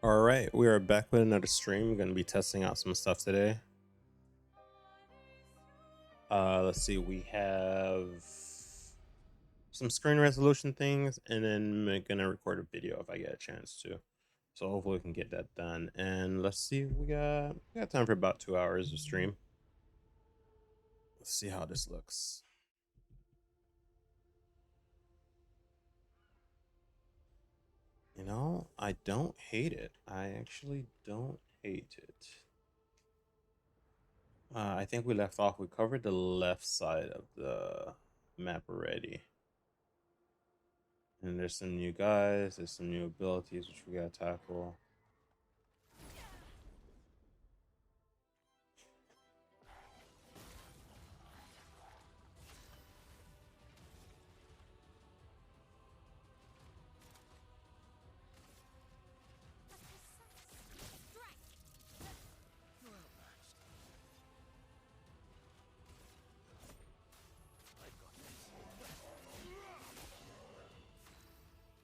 All right, we are back with another stream. We're going to be testing out some stuff today. Let's see, we have some screen resolution things, and then I'm going to record a video if I get a chance to. So hopefully we can get that done. And let's see, we got time for about 2 hours of stream. Let's see how this looks. You know, I don't hate it. I actually don't hate it. I think we left off. We covered the left side of the map already. And there's some new guys, there's some new abilities which we gotta tackle.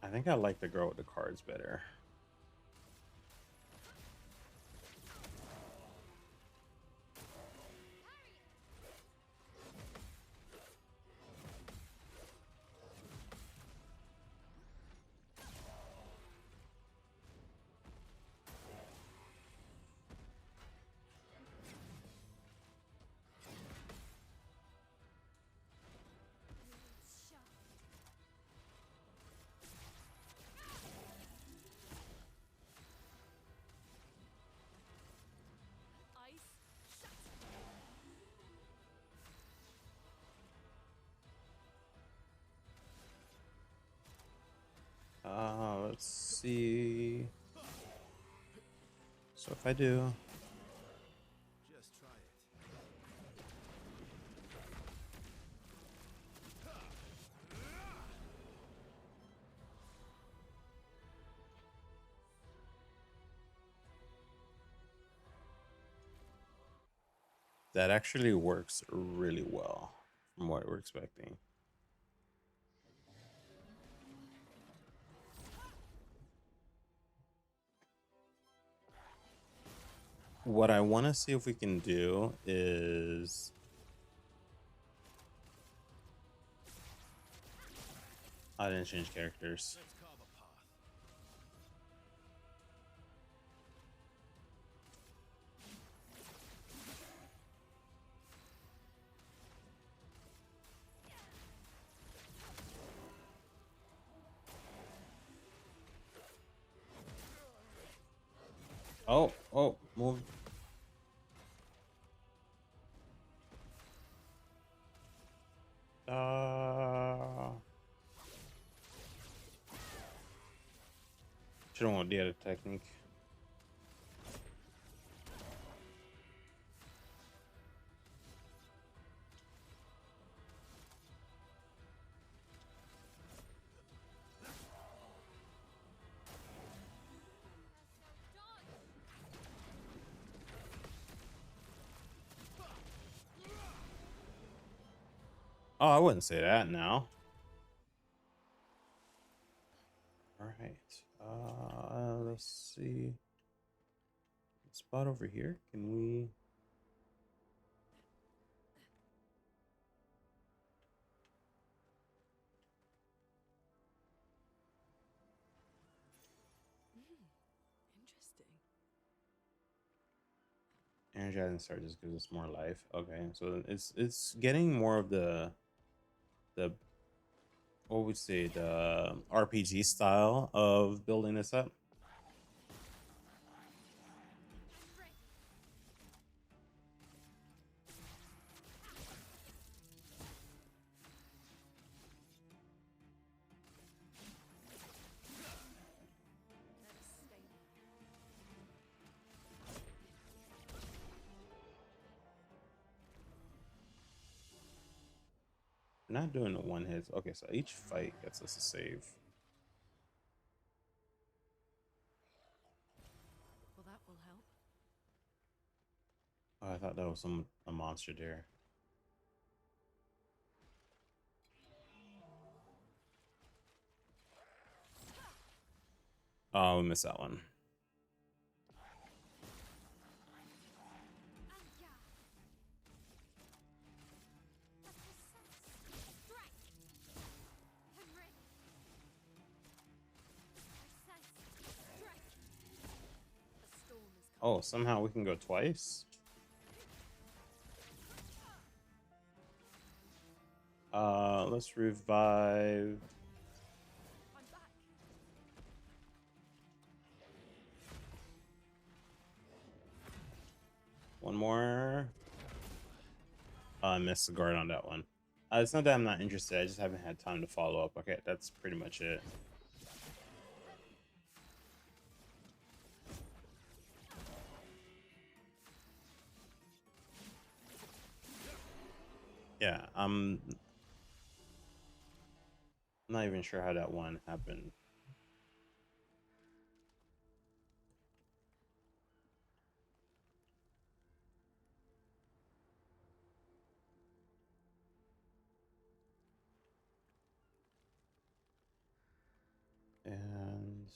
I think I like the girl with the cards better. Let's see. So if I do, Just try it. that actually works really well from what we're expecting. What I want to see if we can do is I didn't change characters. Let's carve a path. Oh, move. Should have went the other technique. Oh, I wouldn't say that now. All right. Let's see. Spot over here. Can we? Interesting. Energizing Star just gives us more life. Okay, so it's getting more of the what would we say, the RPG style of building this up. We're not doing the one hits. Okay, so each fight gets us a save. Well, that will help. Oh, I thought that was a monster there. Oh, we missed that one. Oh, somehow we can go twice. Let's revive. I'm back. One more. I missed the guard on that one. It's not that I'm not interested. I just haven't had time to follow up. Okay, that's pretty much it. Yeah, I'm not even sure how that one happened. And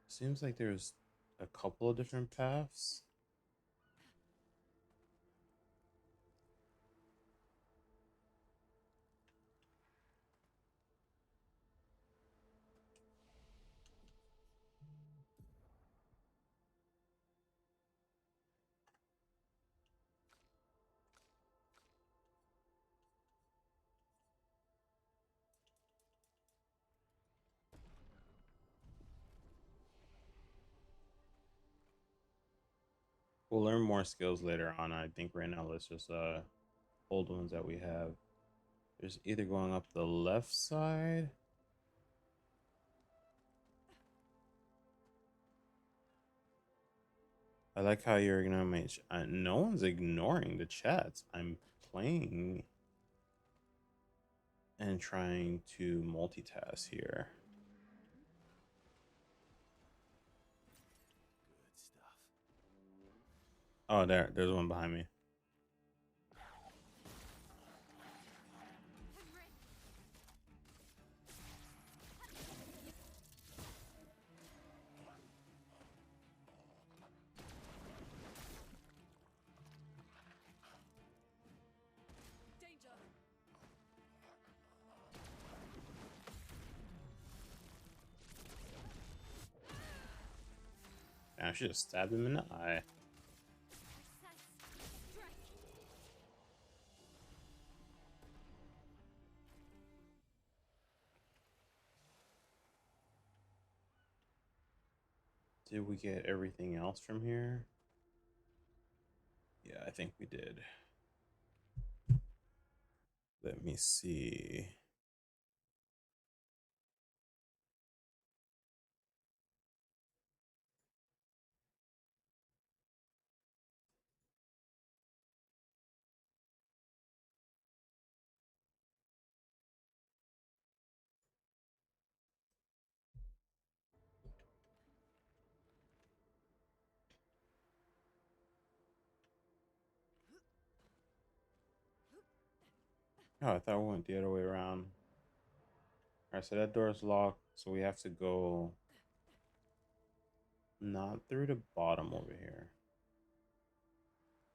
seems like there's a couple of different paths. We'll learn more skills later on. I think right now let's just hold ones that we have. There's either going up the left side. I like how you're ignoring no one's ignoring the chats. I'm playing and trying to multitask here. Good stuff. Oh, there's one behind me. Danger. I should have stabbed him in the eye. Did we get everything else from here? Yeah, I think we did. Let me see. Oh, I thought we went the other way around. All right, so that door is locked, so we have to go not through the bottom over here.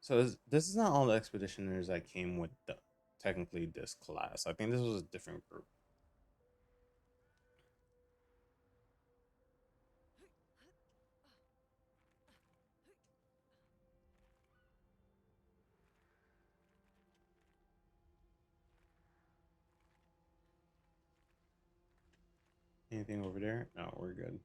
So this is not all the expeditioners that came with technically this class. I think this was a different group. Anything over there? No, we're good.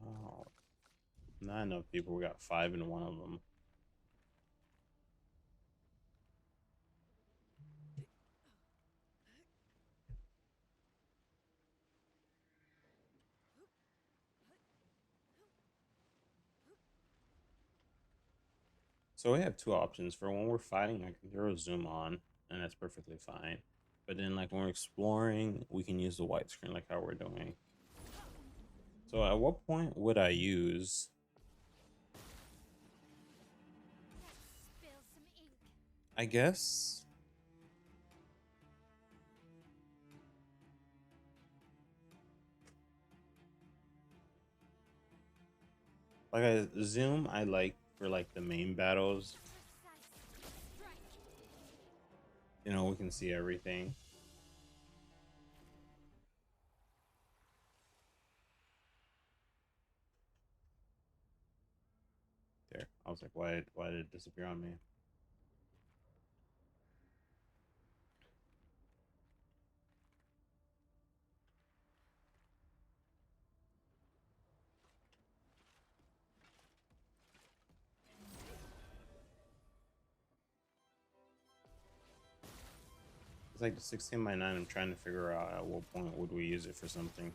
Oh, not enough people. We got five in one of them. So we have two options. For when we're fighting, I can throw a zoom on, and that's perfectly fine. But then, like when we're exploring, we can use the widescreen, like how we're doing. So at what point would I use? Spill some ink. I guess Like I zoom, I like for like the main battles. You know, we can see everything. There. I was like, why did it disappear on me? It's like the 16 by 9. I'm trying to figure out at what point would we use it for something.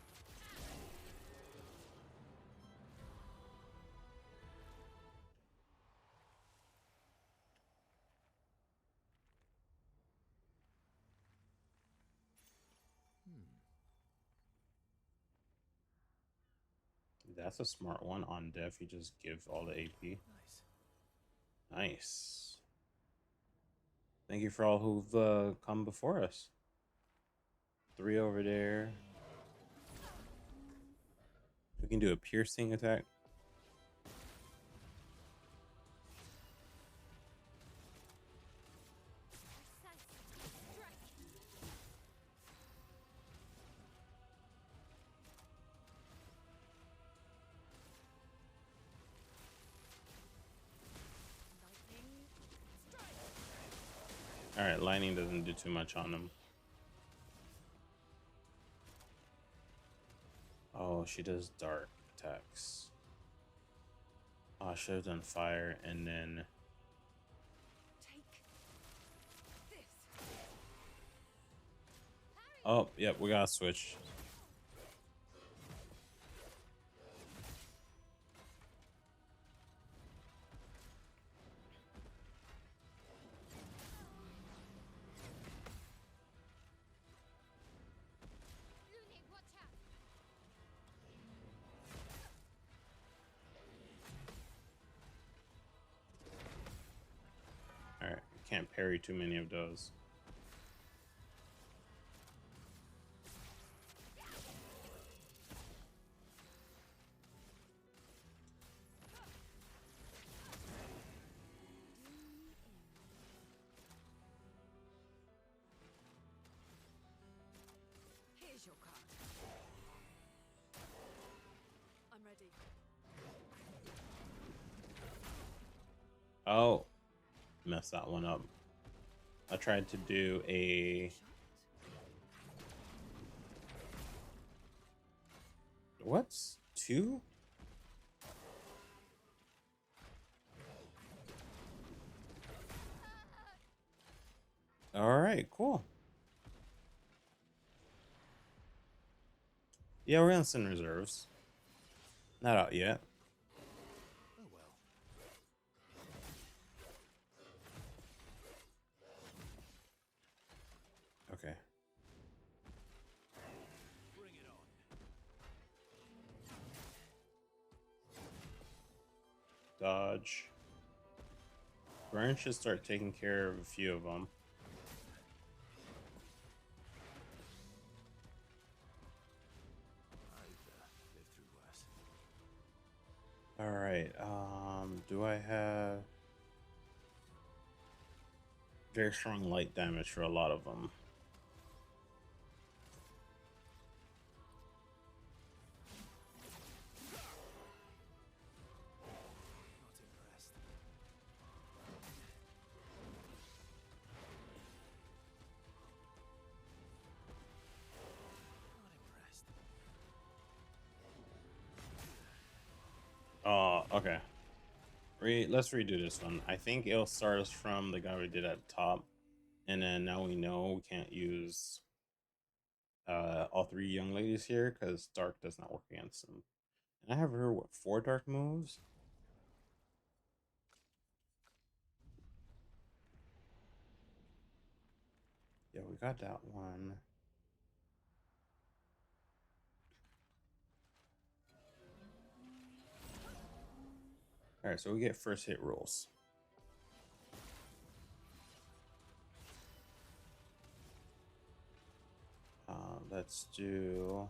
That's a smart one. On def, you just give all the AP. Nice. Nice. Thank you for all who've come before us. 3 over there. We can do a piercing attack. All right, lightning doesn't do too much on them. Oh, she does dark attacks. Oh, I should have done fire and then. Take this. Oh, yep, we gotta switch. All right, can't parry too many of those. Here's your card. I'm ready. Oh, messed that one up. I tried to do a. What's 2? All right, cool. Yeah, we're gonna send reserves. Not out yet. Oh well. Okay. Bring it on. Dodge. Burn should start taking care of a few of them. I've lived through worse. All right. Do I have very strong light damage for a lot of them? Not impressed. Not impressed. Oh, okay. Let's redo this one. I think it'll start us from the guy we did at the top, and then now we know we can't use all 3 young ladies here because dark does not work against them. And I have her what 4 dark moves. Yeah, we got that one. All right, so we get first hit rules. Let's do.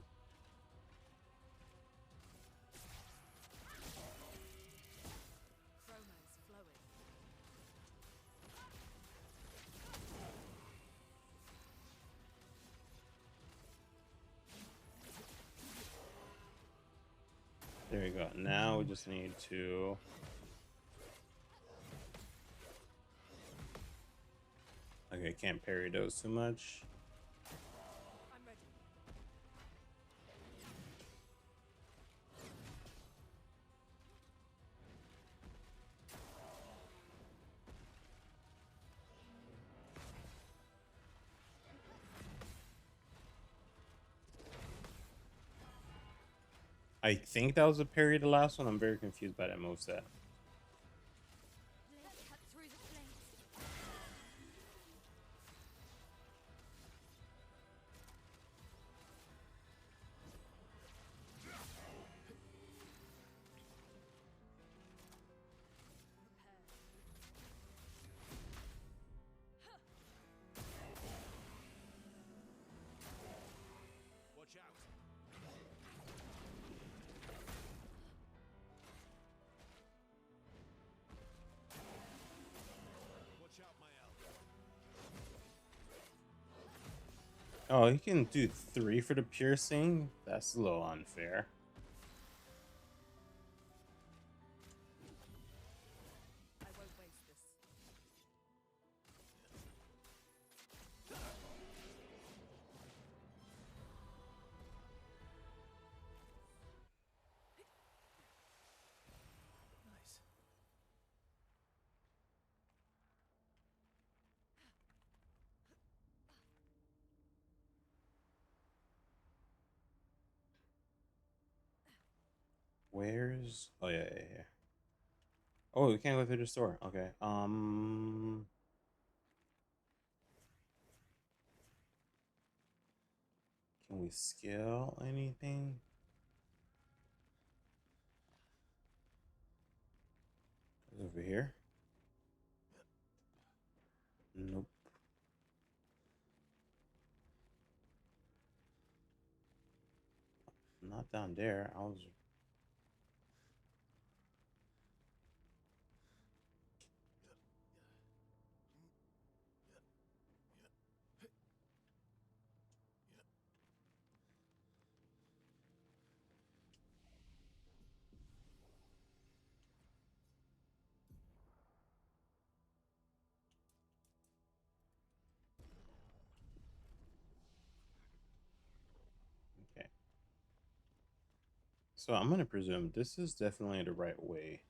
There we go. Now we just need to. Okay, can't parry those too much. I'm ready. I think that was a parry the last one. I'm very confused by that moveset. Let's cut through the flames. Watch out. Watch out, my elf. Oh, he can do 3 for the piercing? That's a little unfair. I won't waste this. Nice. Where's. Oh, yeah, yeah, yeah. Oh, we can't go through the store. Okay. Can we scale anything? Over here? Nope. Not down there. I was. Okay. So I'm going to presume this is definitely the right way.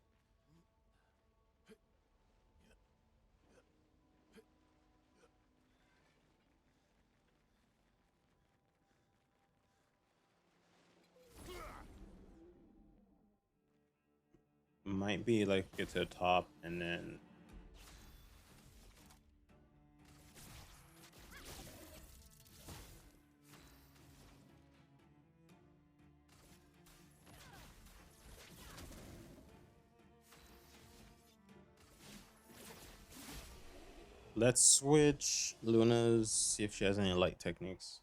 Might be like get to the top and then. Let's switch Luna's, see if she has any light techniques.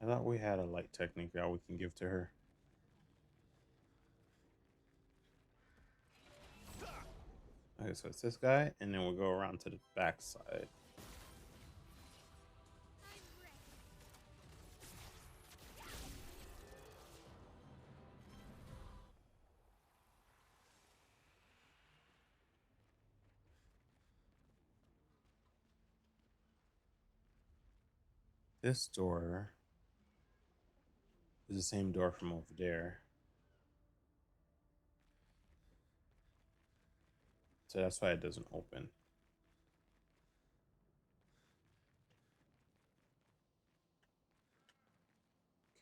I thought we had a light technique that we can give to her. Okay, so it's this guy, and then we'll go around to the back side. This door is the same door from over there. So that's why it doesn't open.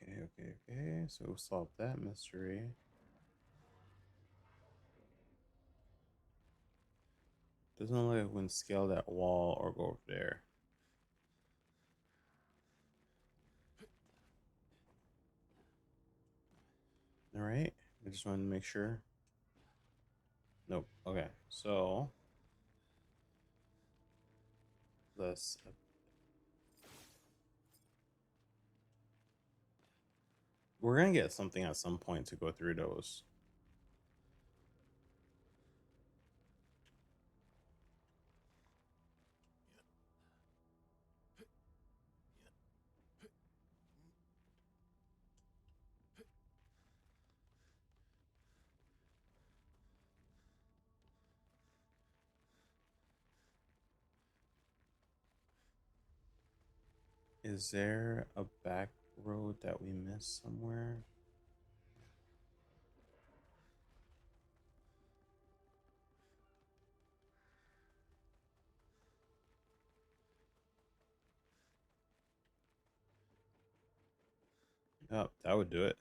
Okay, okay, okay. So we'll solve that mystery. Doesn't look like we can scale that wall or go over there. just wanted to make sure. Nope. Okay, so let's. We're gonna get something at some point to go through those. Is there a back road that we missed somewhere? Oh, that would do it.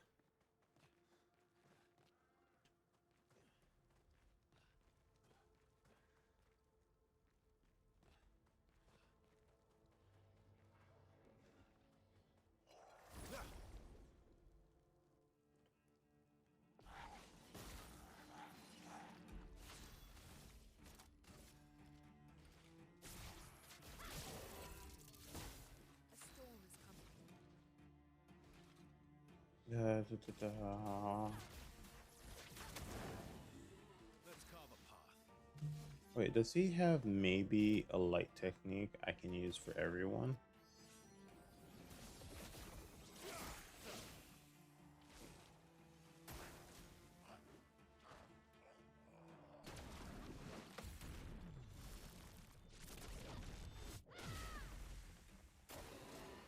A storm is coming. Let's carve a path. Wait, does he have maybe a light technique I can use for everyone?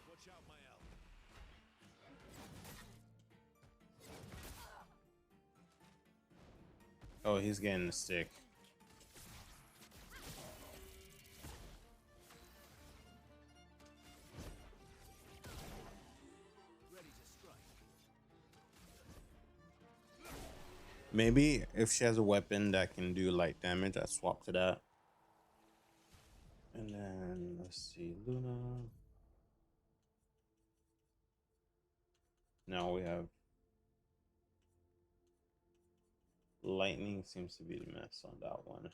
Watch out, my ally. Oh, he's getting the stick. Ready to strike. Maybe if she has a weapon that can do light damage, I swap to that. And then let's see, Luna. Now we have lightning seems to be the mess on that one.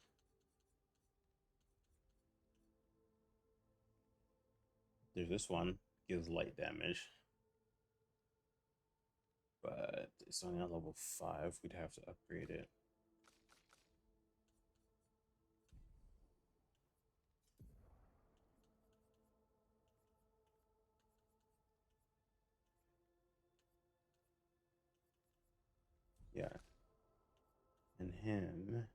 There's this one, gives light damage. But it's only on level 5. We'd have to upgrade it. Yeah. And him.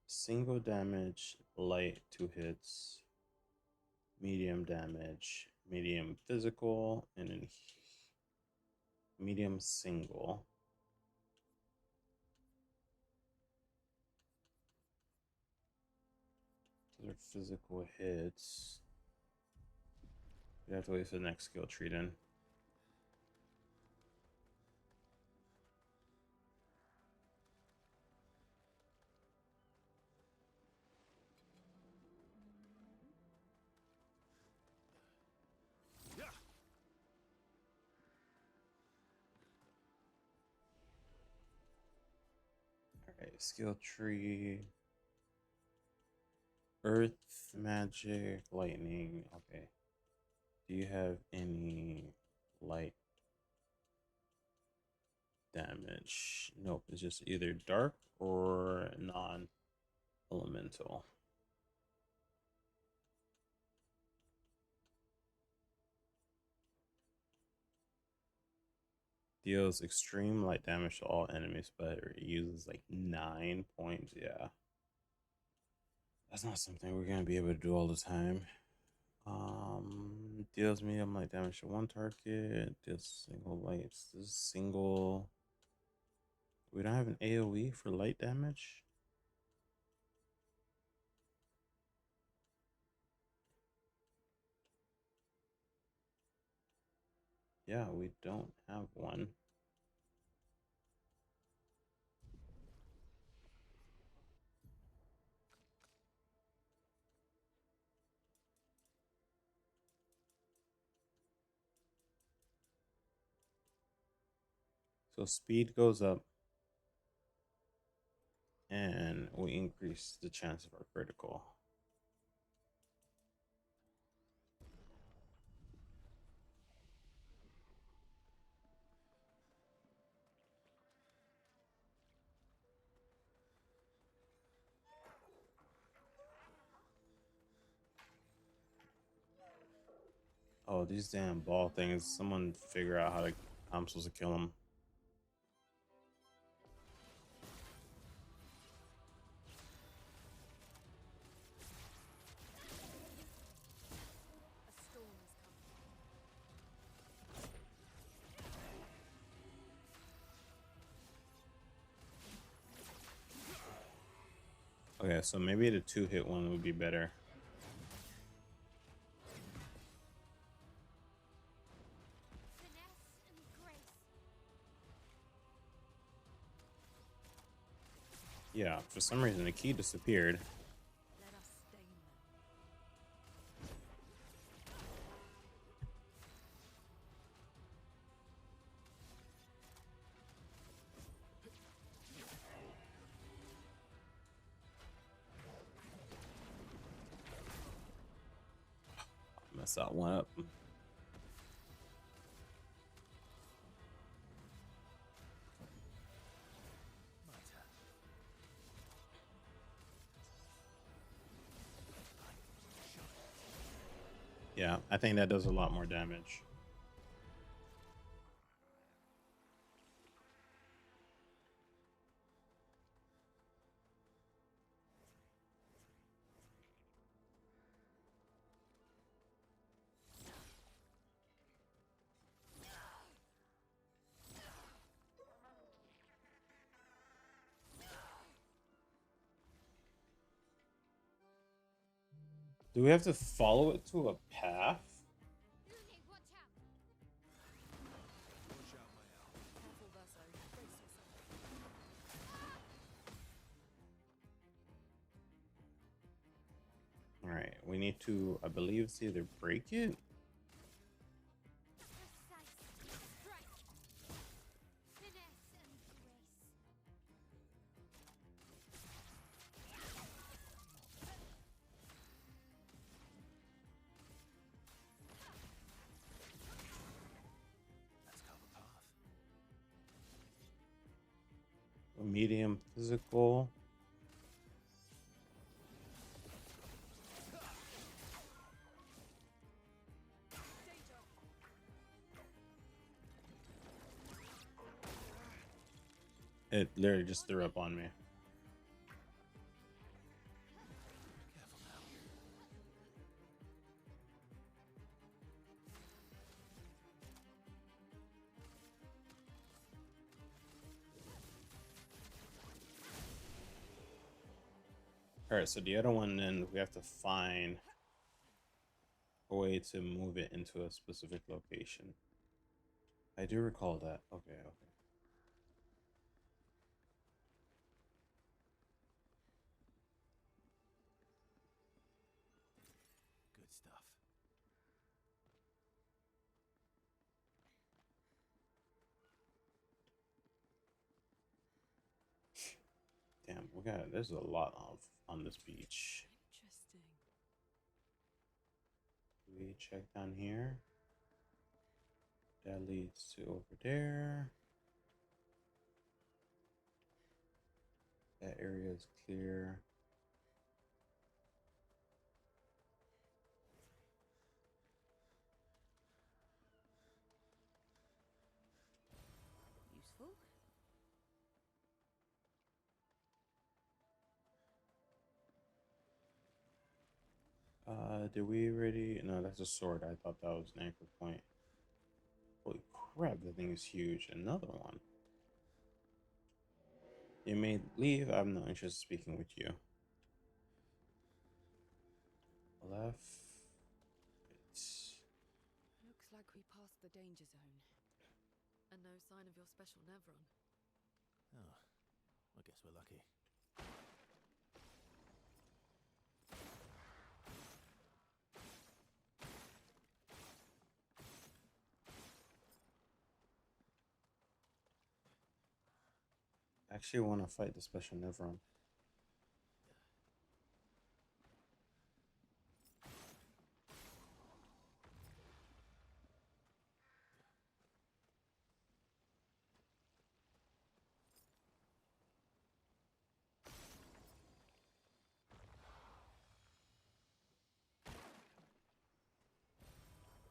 Single damage, light 2 hits, medium damage, medium physical, and then medium single. Those are physical hits. We have to wait for the next skill tree then. Yeah. Alright, skill tree. Earth, magic, lightning. Okay. Do you have any light damage? Nope, it's just either dark or non-elemental. Deals extreme light damage to all enemies, but it uses like 9 points. Yeah. That's not something we're gonna be able to do all the time. Deals medium light damage to one target. Deals single lights. This is single. We don't have an AoE for light damage. Yeah, we don't have one. So speed goes up, and we increase the chance of our critical. Oh, these damn ball things. Someone figure out how I'm supposed to kill them. A storm is coming. Okay, so maybe the 2-hit one would be better. Finesse and grace. Yeah, for some reason the key disappeared. Let us stain them. Mess that one up. My turn. Yeah, I think that does a lot more damage. Do we have to follow it to a path? Looney, watch out! Watch out, my owl. Careful, Verso. Brace yourself. All right, we need to, I believe, it's either break it. Precise strike. Finesse and grace. Let's carve a path. Medium physical. Danger. It literally just threw up on me. Careful now. All right, so the other one, then we have to find a way to move it into a specific location. I do recall that. Okay, okay. Good stuff. Damn, there's a lot of on this beach. Interesting. We check down here. That leads to over there. That area is clear. Useful. Did we already? No, that's a sword. I thought that was an anchor point. Holy crap, that thing is huge. Another one. You may leave. I have no interest in speaking with you. Left. Looks like we passed the danger zone. And no sign of your special Nevron. Oh, I guess we're lucky. actually want to fight the special Nevron.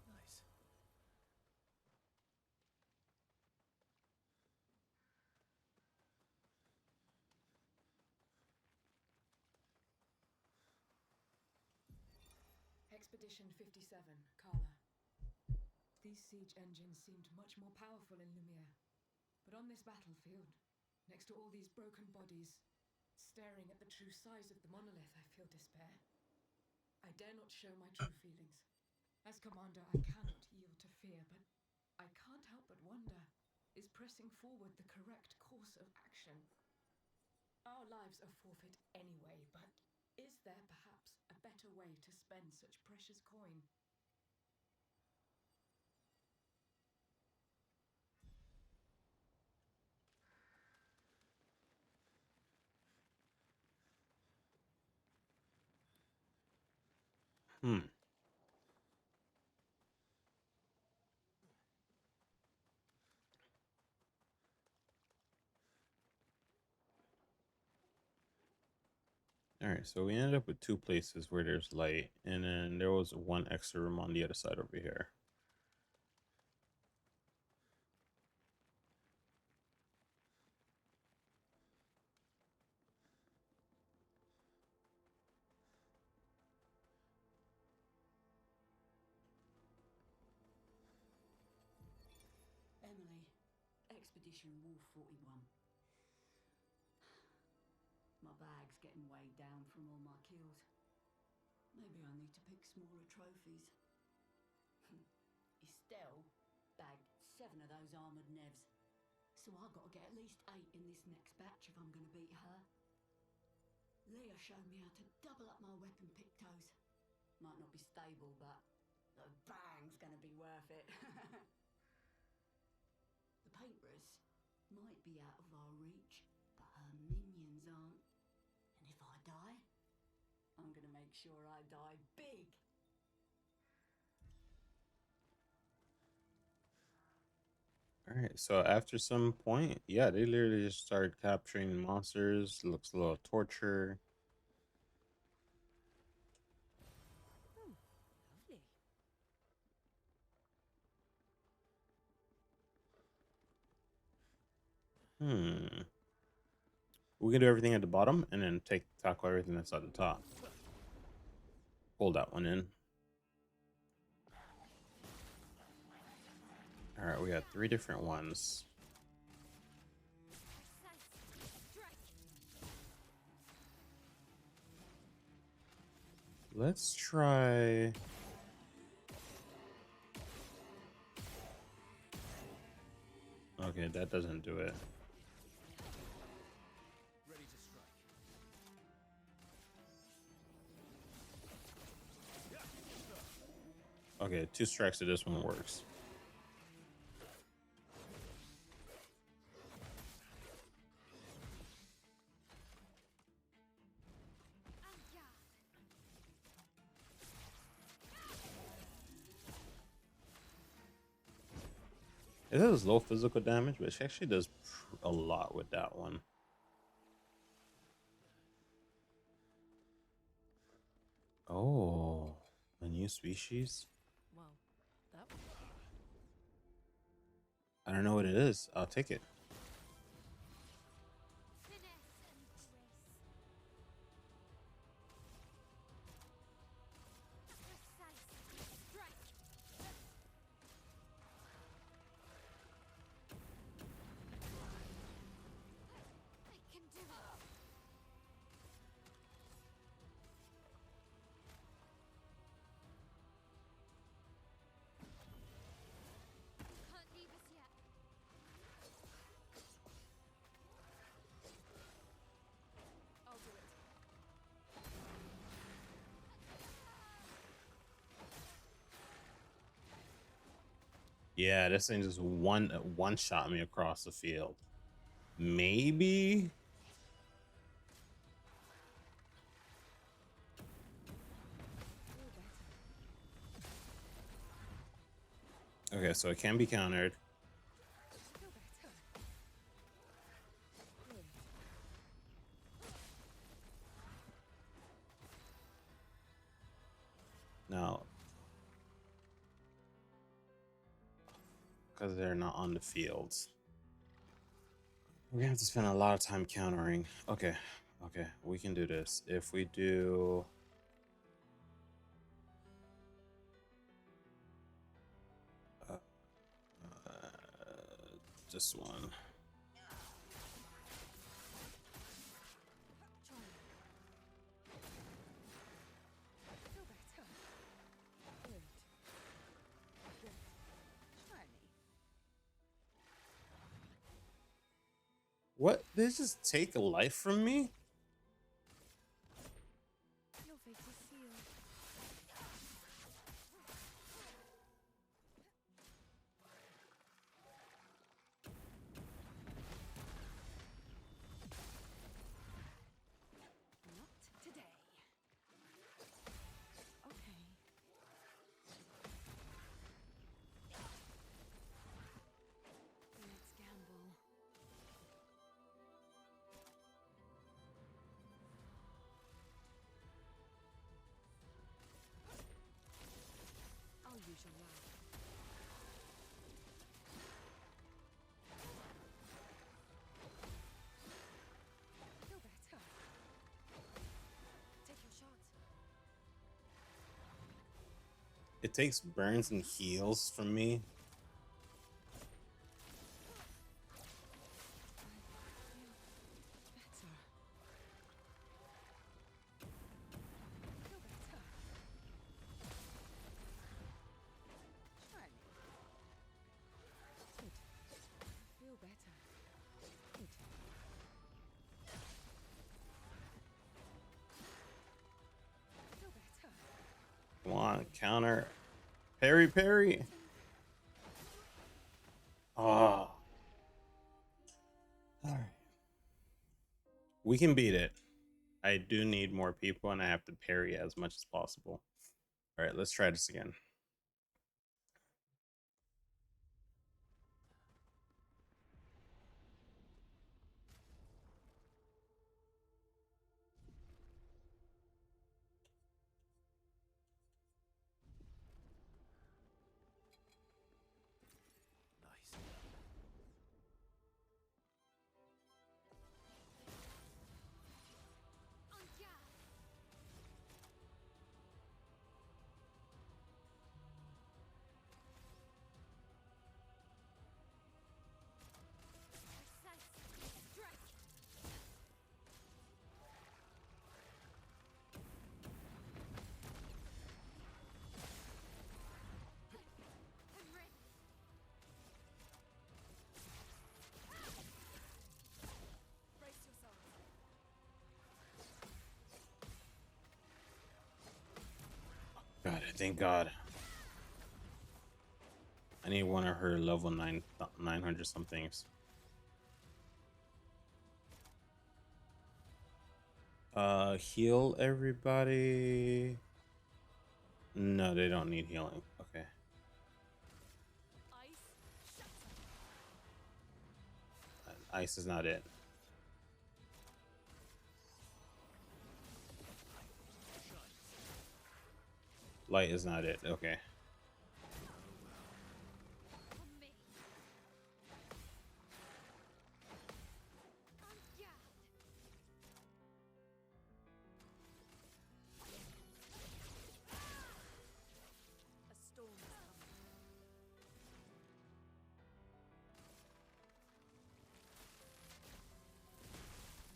Nice. Expedition 57, Carla. These siege engines seemed much more powerful in Lumiere. But on this battlefield, next to all these broken bodies, staring at the true size of the monolith, I feel despair. I dare not show my true feelings. As commander, I cannot yield to fear, but I can't help but wonder, is pressing forward the correct course of action? Our lives are forfeit anyway, but is there perhaps a better way to spend such precious coin? Hmm. All right, so we ended up with two places where there's light, and then there was one extra room on the other side over here. Emily, Expedition Wolf 41. My bag's getting weighed down from all my kills. Maybe I need to pick smaller trophies. Estelle bagged 7 of those armoured nevs. So I've got to get at least 8 in this next batch if I'm going to beat her. Leah showed me how to double up my weapon pictos. Might not be stable, but the bang's going to be worth it. The paintbrush might be out of our reach, but her minions aren't. And if I die, I'm gonna make sure I die big. All right, so after some point, yeah, they literally just started capturing monsters. Looks a little torture. Lovely. Hmm. We can do everything at the bottom and then tackle everything that's at the top. Pull that one in. All right, we got 3 different ones. Let's try. Okay, that doesn't do it. Ready to strike. Okay, 2 strikes to this one works. It does low physical damage, but she actually does a lot with that one. Oh, a new species? Well, that I don't know what it is. I'll take it. I'll do it. Yeah, this thing just one shot me across the field. maybe. Okay, so it can be countered. Now, because they're not on the fields, we're gonna have to spend a lot of time countering. Okay, okay, we can do this. If we do uh, this one. What? Did it just take a life from me? Your fate is sealed. Not today. Okay. Let's gamble. I'll use your love. Feel better. Take your shot. It takes burns and heals from me. Better. Feel better. Try me. Good. Feel better. Good. Feel better. Come on, counter. Parry, parry. Ah. All right. We can beat it. I do need more people, and I have to parry as much as possible. All right, let's try this again. Nice. Brace yourselves. God, thank God. I need one of her level 900 somethings. Heal everybody. No, they don't need healing. Okay. Ice. Shatter. Ice is not it. Light is not it. Okay. On me. Yeah. A storm is coming.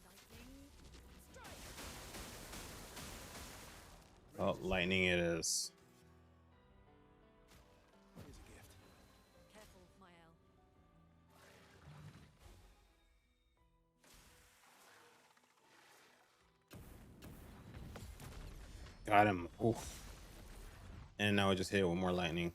Lightning. Strike. Oh, lightning it is. Here's a gift. Careful, Mael. Got him. Oof. And now I just hit it with more lightning.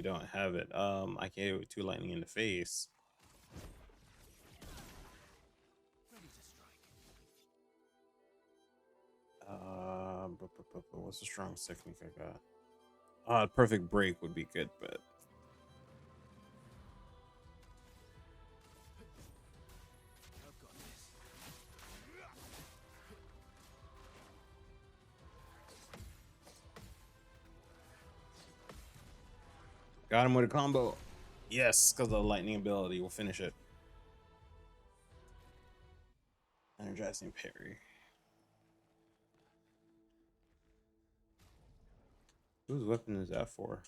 we don't have it. I can hit it with 2 lightning in the face. Ready to strike. What's the strongest technique I got? Perfect break would be good, but I've got this. got him with a combo. Yes, because the lightning ability will finish it. Energizing parry. Whose weapon is that for?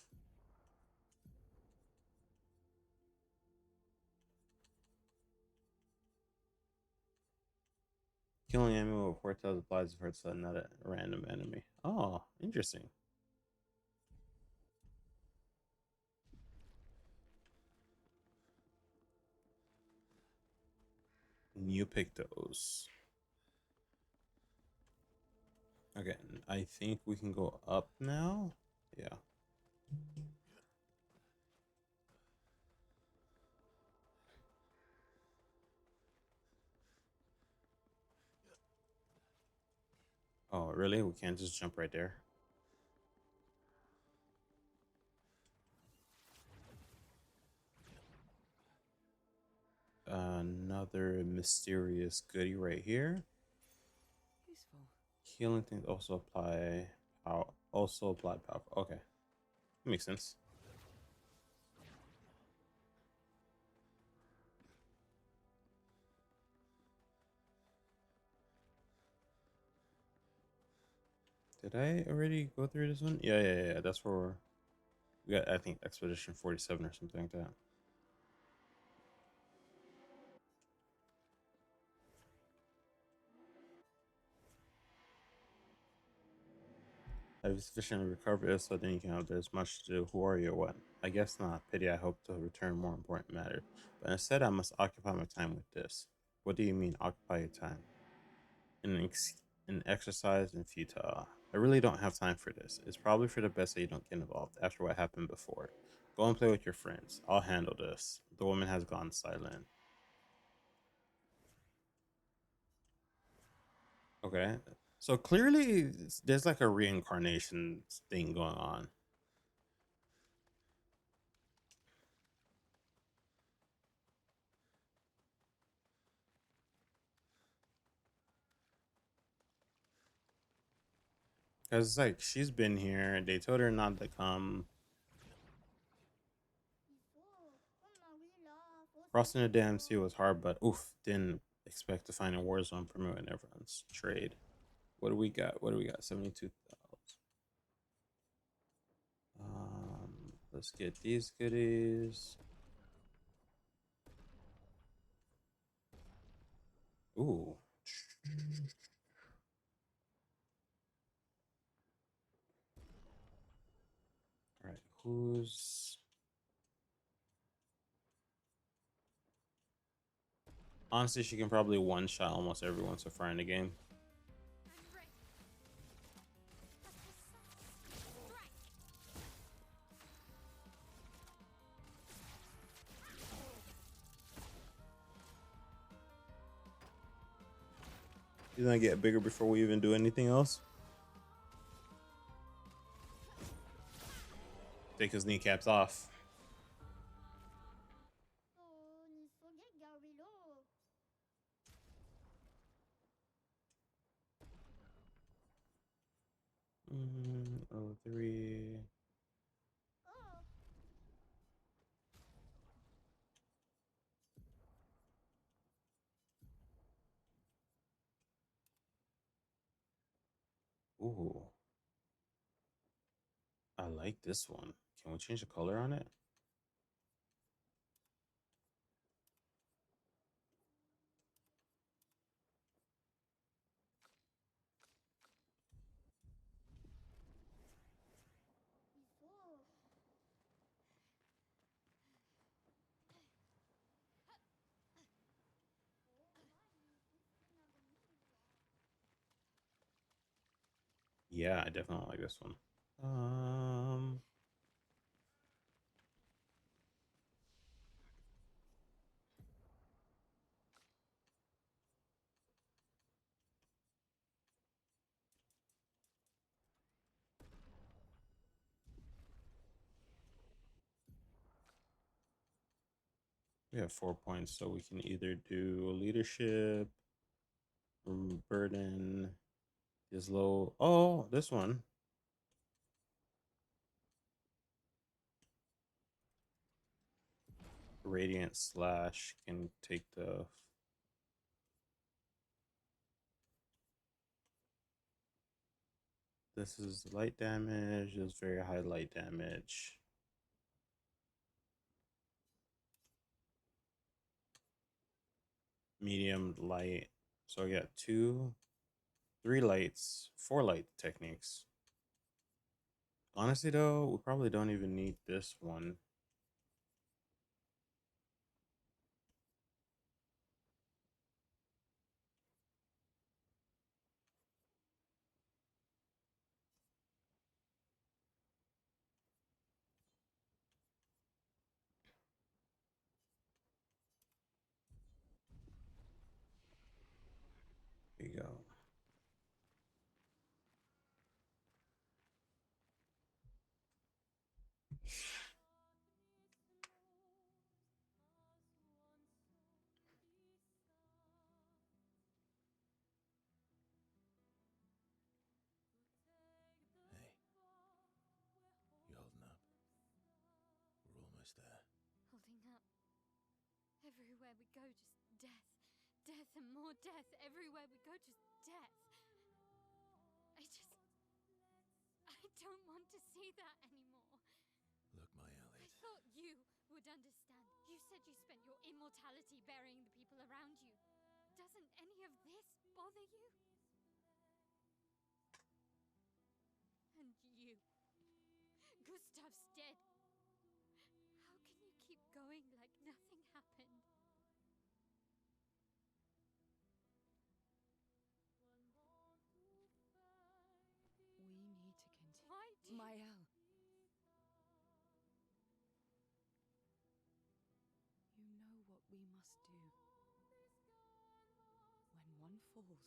Killing enemy with Fortels applies if hurts not a random enemy. Oh, interesting. You pick those. Okay, I think we can go up now. Yeah. Oh, really? We can't just jump right there? Another mysterious goodie right here. Useful. Healing things also apply power. Also apply power. Okay, that makes sense. Did I already go through this one? Yeah. That's where we got. I think Expedition 47 or something like that. Have you sufficiently recovered it so then you can have this much to do? Who are you or what? I guess not. Pity I hope to return more important matter. But instead I must occupy my time with this. What do you mean occupy your time? An exercise and futile. I really don't have time for this. It's probably for the best that you don't get involved after what happened before. Go and play with your friends. I'll handle this. The woman has gone silent. Okay. So clearly there's like a reincarnation thing going on. Because it's like she's been here. They told her not to come. Crossing the damn sea was hard, but oof, didn't expect to find a war zone promoting everyone's trade. What do we got? What do we got? 72,000. Let's get these goodies. Ooh. All right, who's honestly she can probably one shot almost everyone so far in the game. And break. Strike. He's gonna get bigger before we even do anything else. Take his kneecaps off. Oh, three. Ooh, I like this one. Can we change the color on it? Yeah, I definitely like this one. Um, We have 4 points, so we can either do leadership, burden is low. Oh, this one. Radiant slash can take the. This is light damage. It's very high light damage. Medium light. So I got 2, 3 lights, 4 light techniques. Honestly, though, we probably don't even need this one. There you go. Hey, you holding up? We're almost there. Holding up. Everywhere we go, just death. Death and more death. Everywhere we go, just death. I don't want to see that anymore. Look, my I Elliot. thought you would understand. You said you spent your immortality burying the people around you. Doesn't any of this bother you? And you. Gustav's dead. How can you keep going like nothing happened? We need to continue. Why do you... Mael. You know what we must do. When one falls, come on.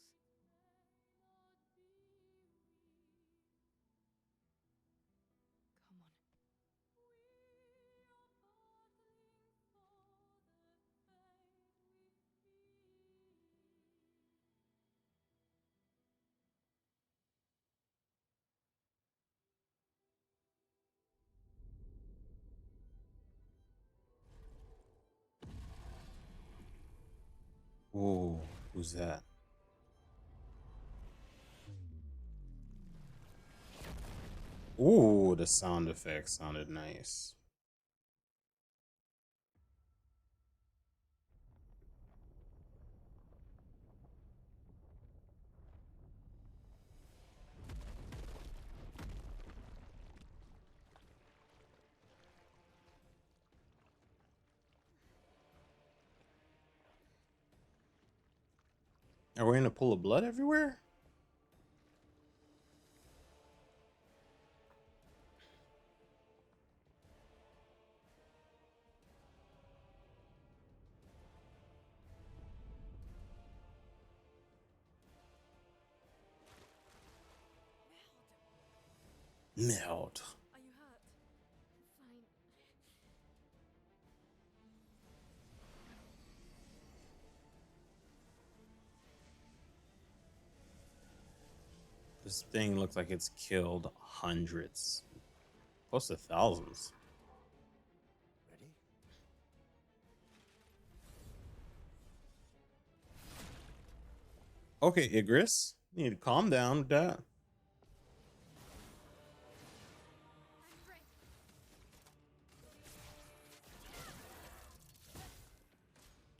Ooh, who's that? Ooh, the sound effects sounded nice. Are we in a pool of blood everywhere? Meld. Are you hurt? Fine. This thing looks like it's killed hundreds, close to thousands. Ready? Okay, Igris, you need to calm down with that. I'm ready.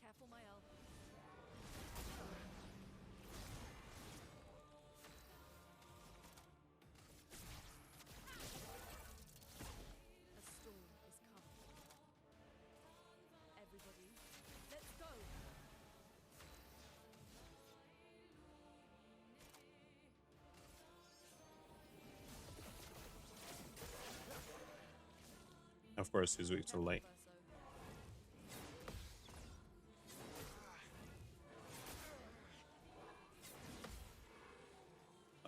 Careful, Mael. A storm is coming. Everybody, let's go! Of course, he's weak to light.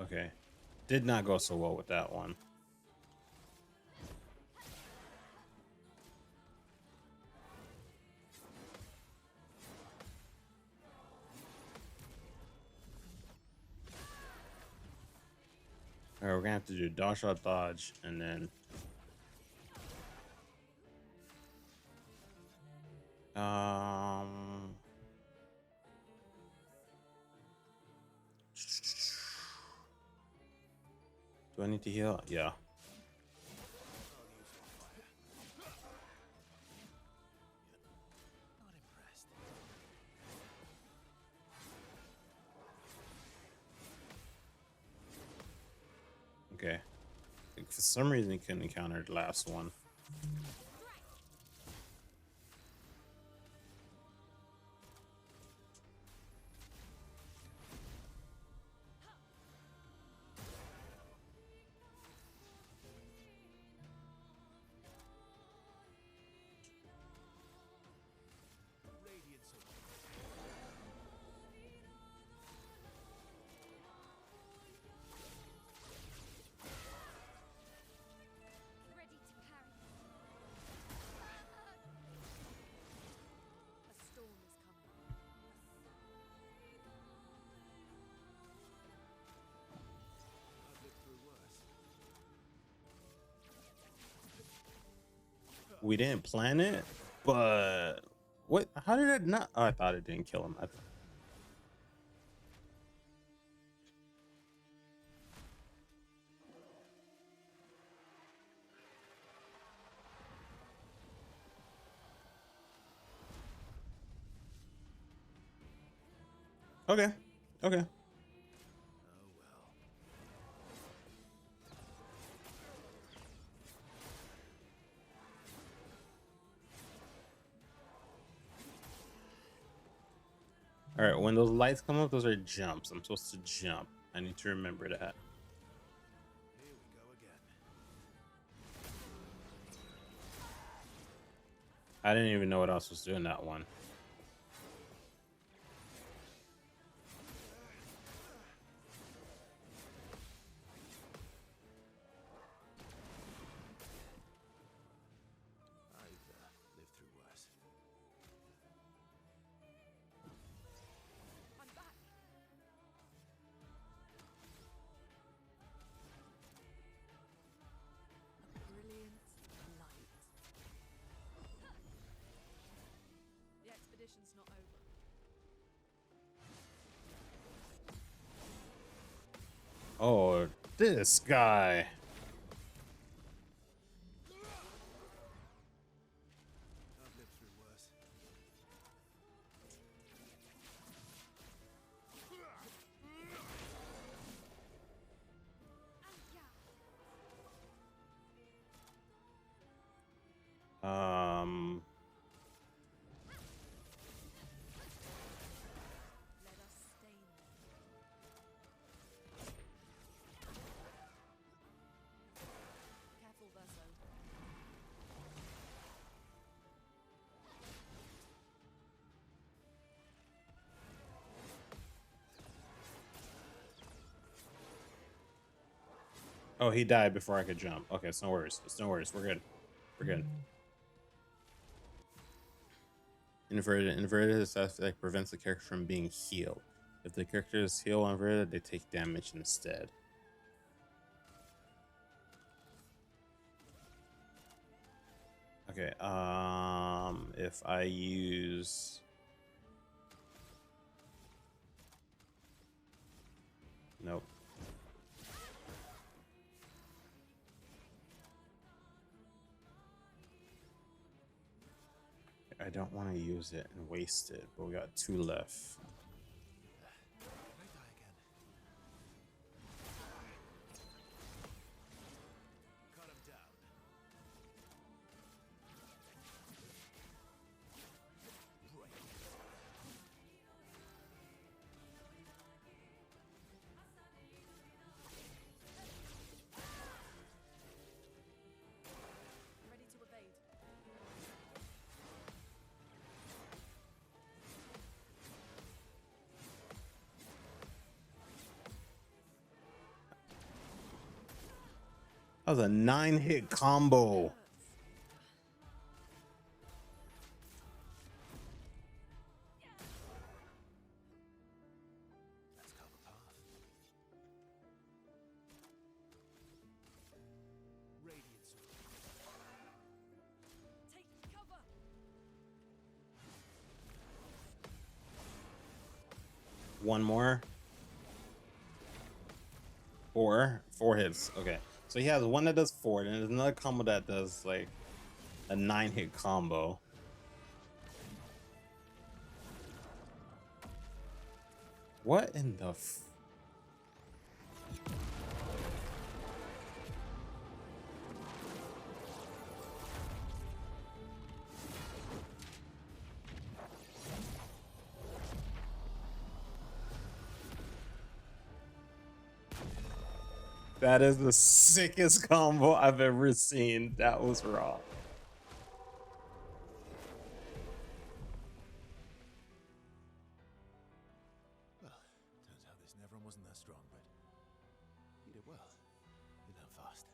Okay, did not go so well with that one. All right, we're gonna have to do dodge, shot, dodge, and then um. Do I need to heal? Yeah. Not impressed. Okay. Like, for some reason, he couldn't encounter the last one. Radiance of Ready to parry. A storm is coming. I've lived through worse. We didn't plan it, but what? How did it not? Oh, I thought it didn't kill him. Okay. Okay. Oh well. All right. When those lights come up, those are jumps. I'm supposed to jump. I need to remember that. Here we go again. I didn't even know what else was doing that one. I've lived through worse. I'm back. Brilliant light. The expedition's not over. Oh, this guy. I've lived through worse. Um. Let us stain them. Careful, Verso. Oh, he died before I could jump. Okay, it's no worries. It's no worries. We're good. We're good. Inverted. Inverted is that prevents the character from being healed. If the character is healed inverted, they take damage instead. Okay. If I use nope. I don't want to use it and waste it, but we got 2 left. Can I die again? Cut him down. Break. Ready to evade. That was a 9-hit combo. Let's carve a path. One more. Four hits. Okay. So he has one that does four, and there's another combo that does like a 9-hit combo. What in the That is the sickest combo I've ever seen. That was raw. Well, turns out this Nevron wasn't that strong, but he did well. He learned fast.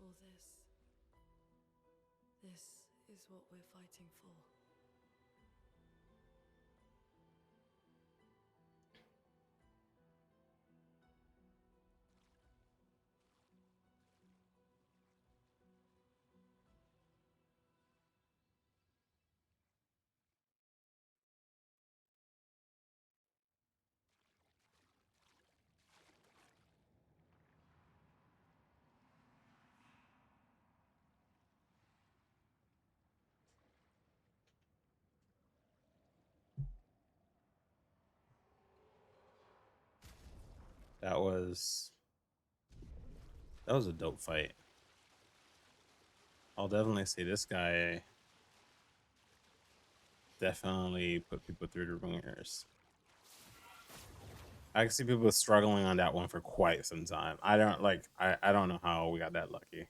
All this. This is what we're fighting for. That was a dope fight. I'll definitely say this guy definitely put people through the ringers. I can see people struggling on that one for quite some time. I don't know how we got that lucky.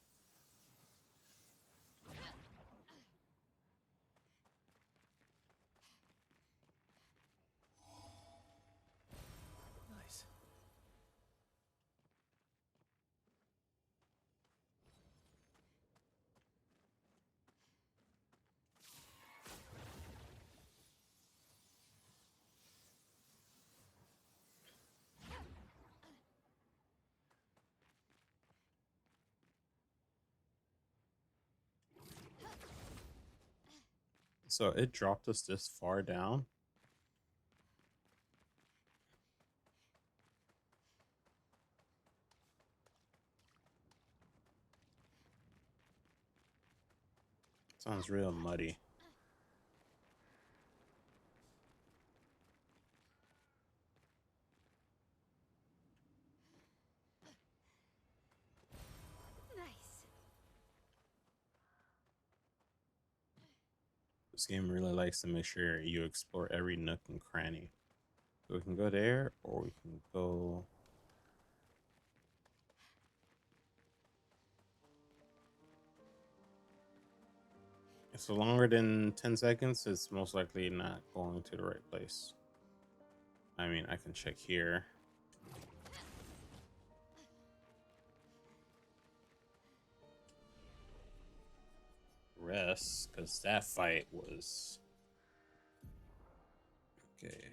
Nice. So it dropped us this far down. Sounds real muddy. Nice. This game really likes to make sure you explore every nook and cranny. So we can go there, or we can go. If it's longer than 10 seconds, it's most likely not going to the right place. I mean, I can check here. Rest, because that fight was okay.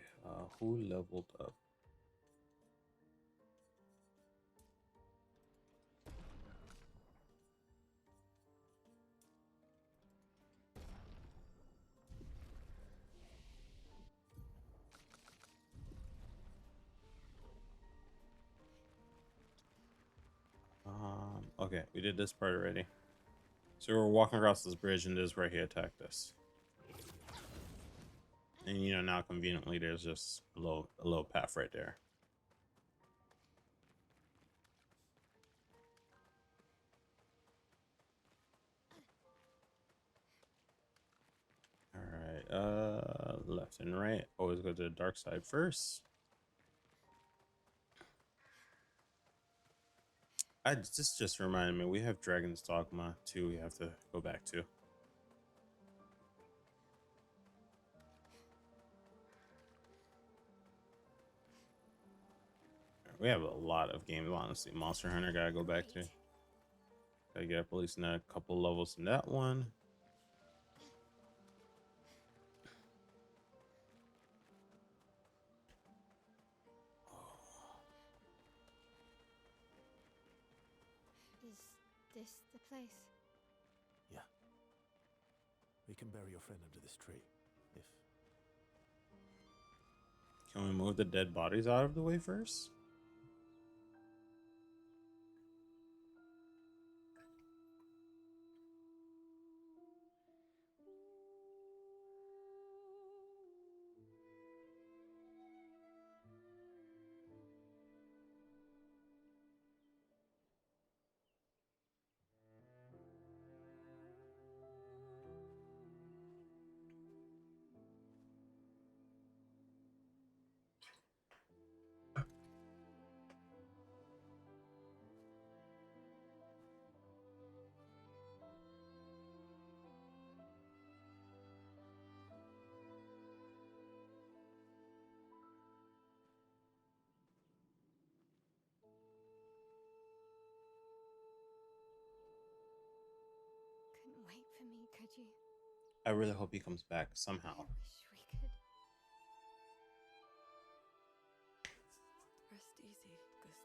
Who leveled up? Okay, we did this part already. So we're walking across this bridge, and this right here attacked us. And you know, now conveniently, there's just a little path right there. All right, left and right. Always go to the dark side first. This just reminded me, we have Dragon's Dogma 2 we have to go back to. We have a lot of games, honestly. Monster Hunter gotta go back to. Gotta get up at least a couple levels in that one. Is this the place? Yeah. We can bury your friend under this tree, if... Can we move the dead bodies out of the way first? Couldn't wait for me, could you? I really hope he comes back I somehow. wish we could. Rest easy, Gustav.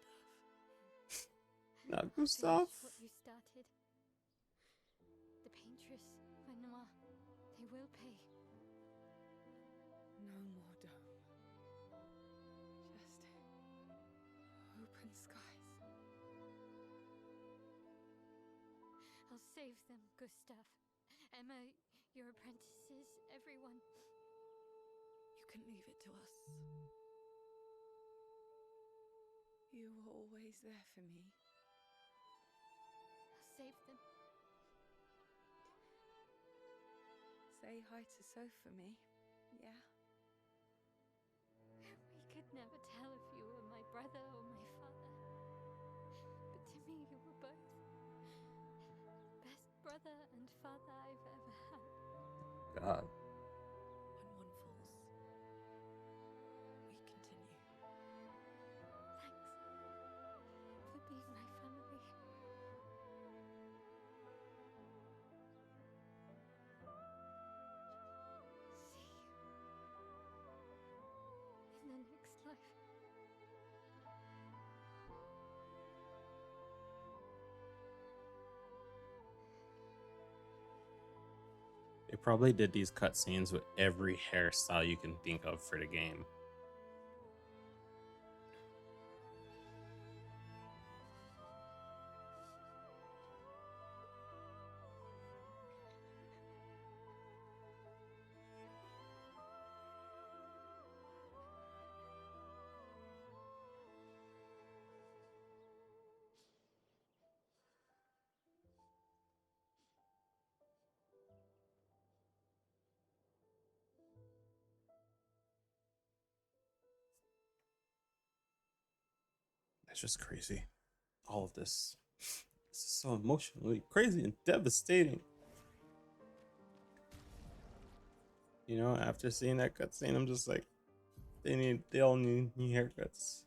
Not I'll Gustav. finish what you started. The paintress, Renoir, they will pay. No more dome. Just open skies. I'll save them, Gustav. Emma, your apprentices, everyone. You can leave it to us. You were always there for me. I'll save them. Say hi to Soph for me. Yeah? We could never tell if you were my brother or my father. But to me, you were both. Best brother and father I've ever had. God. When one falls, we continue. Thanks for being my family. See you in the next life. They probably did these cutscenes with every hairstyle you can think of for the game. That's just crazy. All of this. This is so emotionally crazy and devastating. You know, after seeing that cutscene, I'm just like, they all need new haircuts.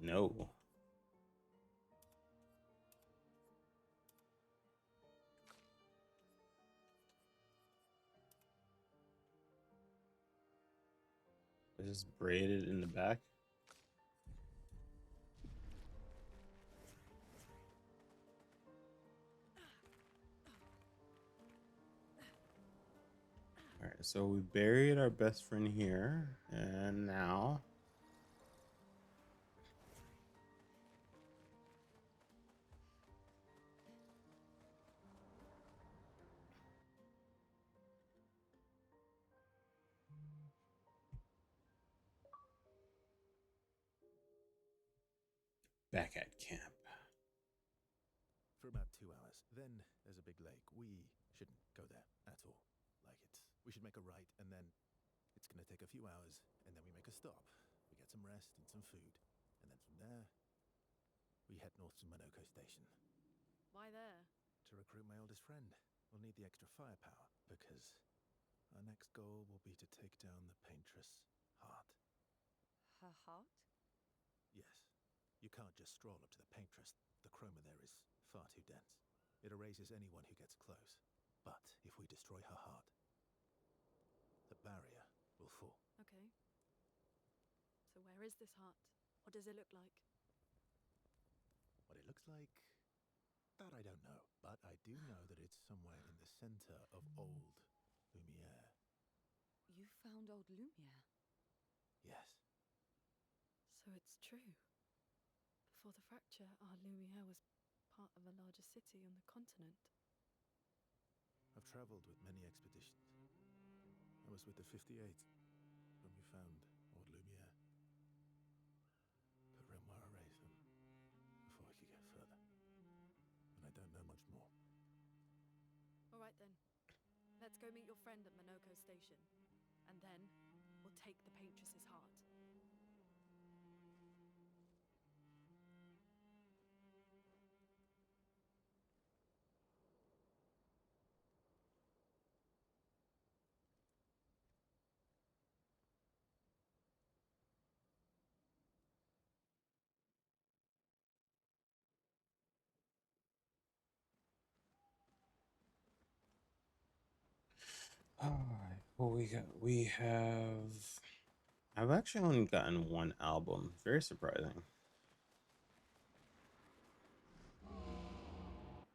No. It's just braided in the back. All right, so we buried our best friend here, and now back at camp. For about 2 hours. Then there's a big lake. We shouldn't go there at all. We should make a right, and then it's gonna take a few hours, and then we make a stop. We get some rest and some food, and then from there, we head north to Monoko Station Why there? to recruit my oldest friend. We'll need the extra firepower, because our next goal will be to take down the paintress Heart. Her heart? Yes. You can't just stroll up to the paintress. The chroma there is far too dense. It erases anyone who gets close. But if we destroy her heart, the barrier will fall. Okay. So where is this heart? What does it look like? What it looks like That I don't know, but I do know that it's somewhere in the center of old Lumiere. You found old Lumiere? Yes. So it's true. Before the fracture, our Lumiere was part of a larger city on the continent. I've traveled with many expeditions. I was with the 58th when we found old Lumiere. But Renoir erased them before I could get further. And I don't know much more. All right then. Let's go meet your friend at Monoko Station. And then, we'll take the Paintress's heart. All right. What we got? We have. I've actually only gotten one album. Very surprising. All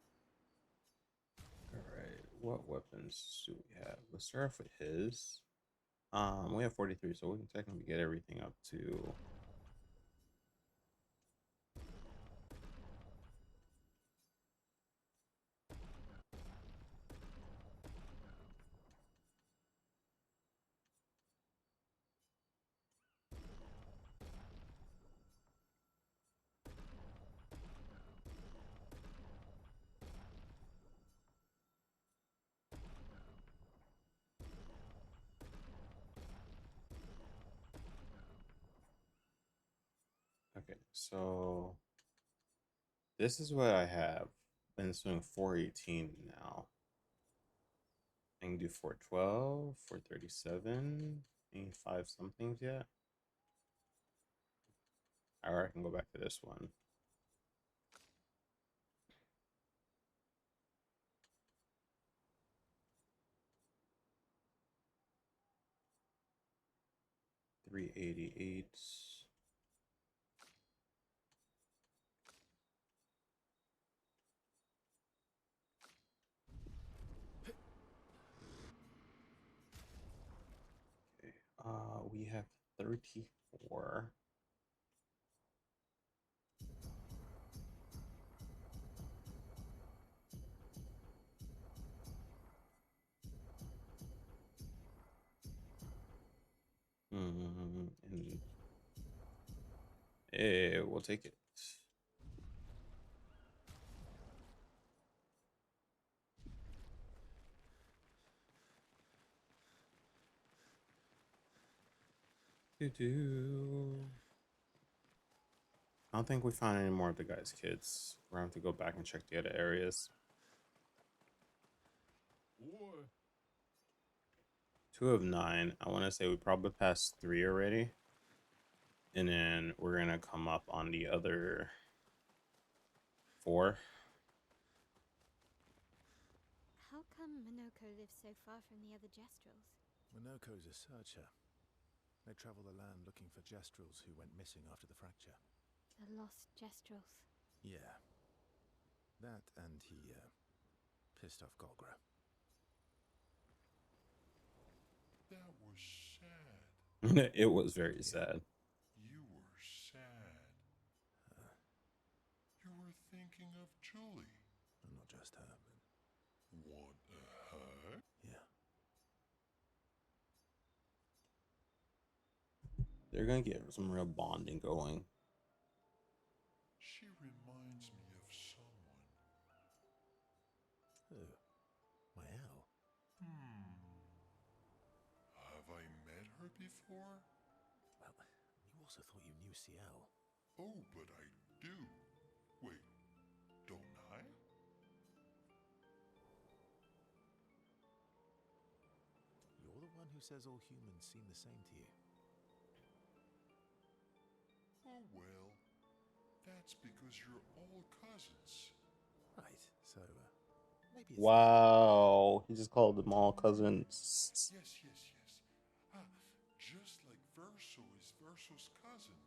right. What weapons do we have? Let's start off with his. We have 43, so we can technically get everything up to. Okay, so this is what I have. Been doing 418 now. I can do 412, 437. Any five somethings yet? Or I can go back to this one. $388. Okay. We have 34. And we'll take it. I don't think we found any more of the guy's kids. We're gonna have to go back and check the other areas. War. 2 of 9. I want to say we probably passed 3 already. And then we're gonna come up on the other 4. How come Minoko lives so far from the other Jestrels? Monoko's a searcher. They travel the land looking for Jestrels who went missing after the fracture. The lost Jestrels. Yeah. That and he, pissed off Golgra. That was sad. It was very sad. You were sad. You were thinking of Julie. And not just her, but... Want a hug? Yeah. They're gonna get some real bonding going. She reminds me of someone. Who? My owl. Have I met her before? Well, you also thought you knew Ciel. Oh, but I do. Wait, don't I? You're the one who says all humans seem the same to you. Oh, well. That's because you're all cousins. Right, so, maybe it's... Wow, he just called them all cousins. Yes. Just like Verso is Verso's cousin.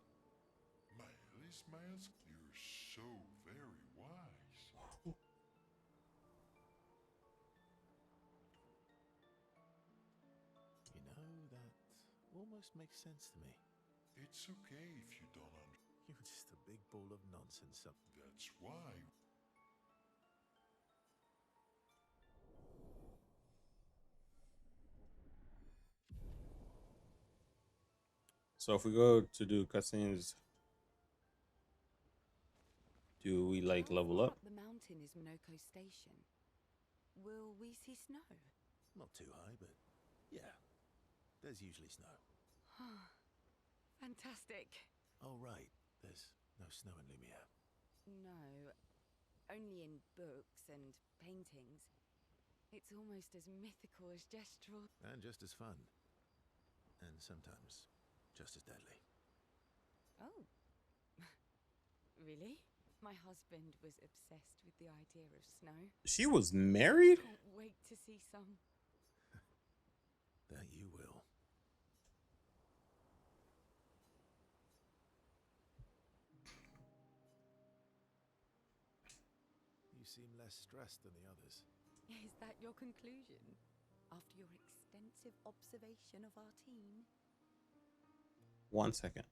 Miles, you're so very wise. almost makes sense to me. It's okay if you don't You're just a big ball of nonsense. That's why. So if we go to do cutscenes, do we like How level far up? up the mountain is Minoko Station? Will we see snow? Not too high, but yeah, there's usually snow. Fantastic. Oh, right, there's no snow in Lumiere. No, only in books and paintings. It's almost as mythical as gestural. And just as fun. And sometimes just as deadly. Oh. Really? My husband was obsessed with the idea of snow. She was married? Can't wait to see some. That you will. You seem less stressed than the others. Is that your conclusion? After your extensive observation of our team? 1 second.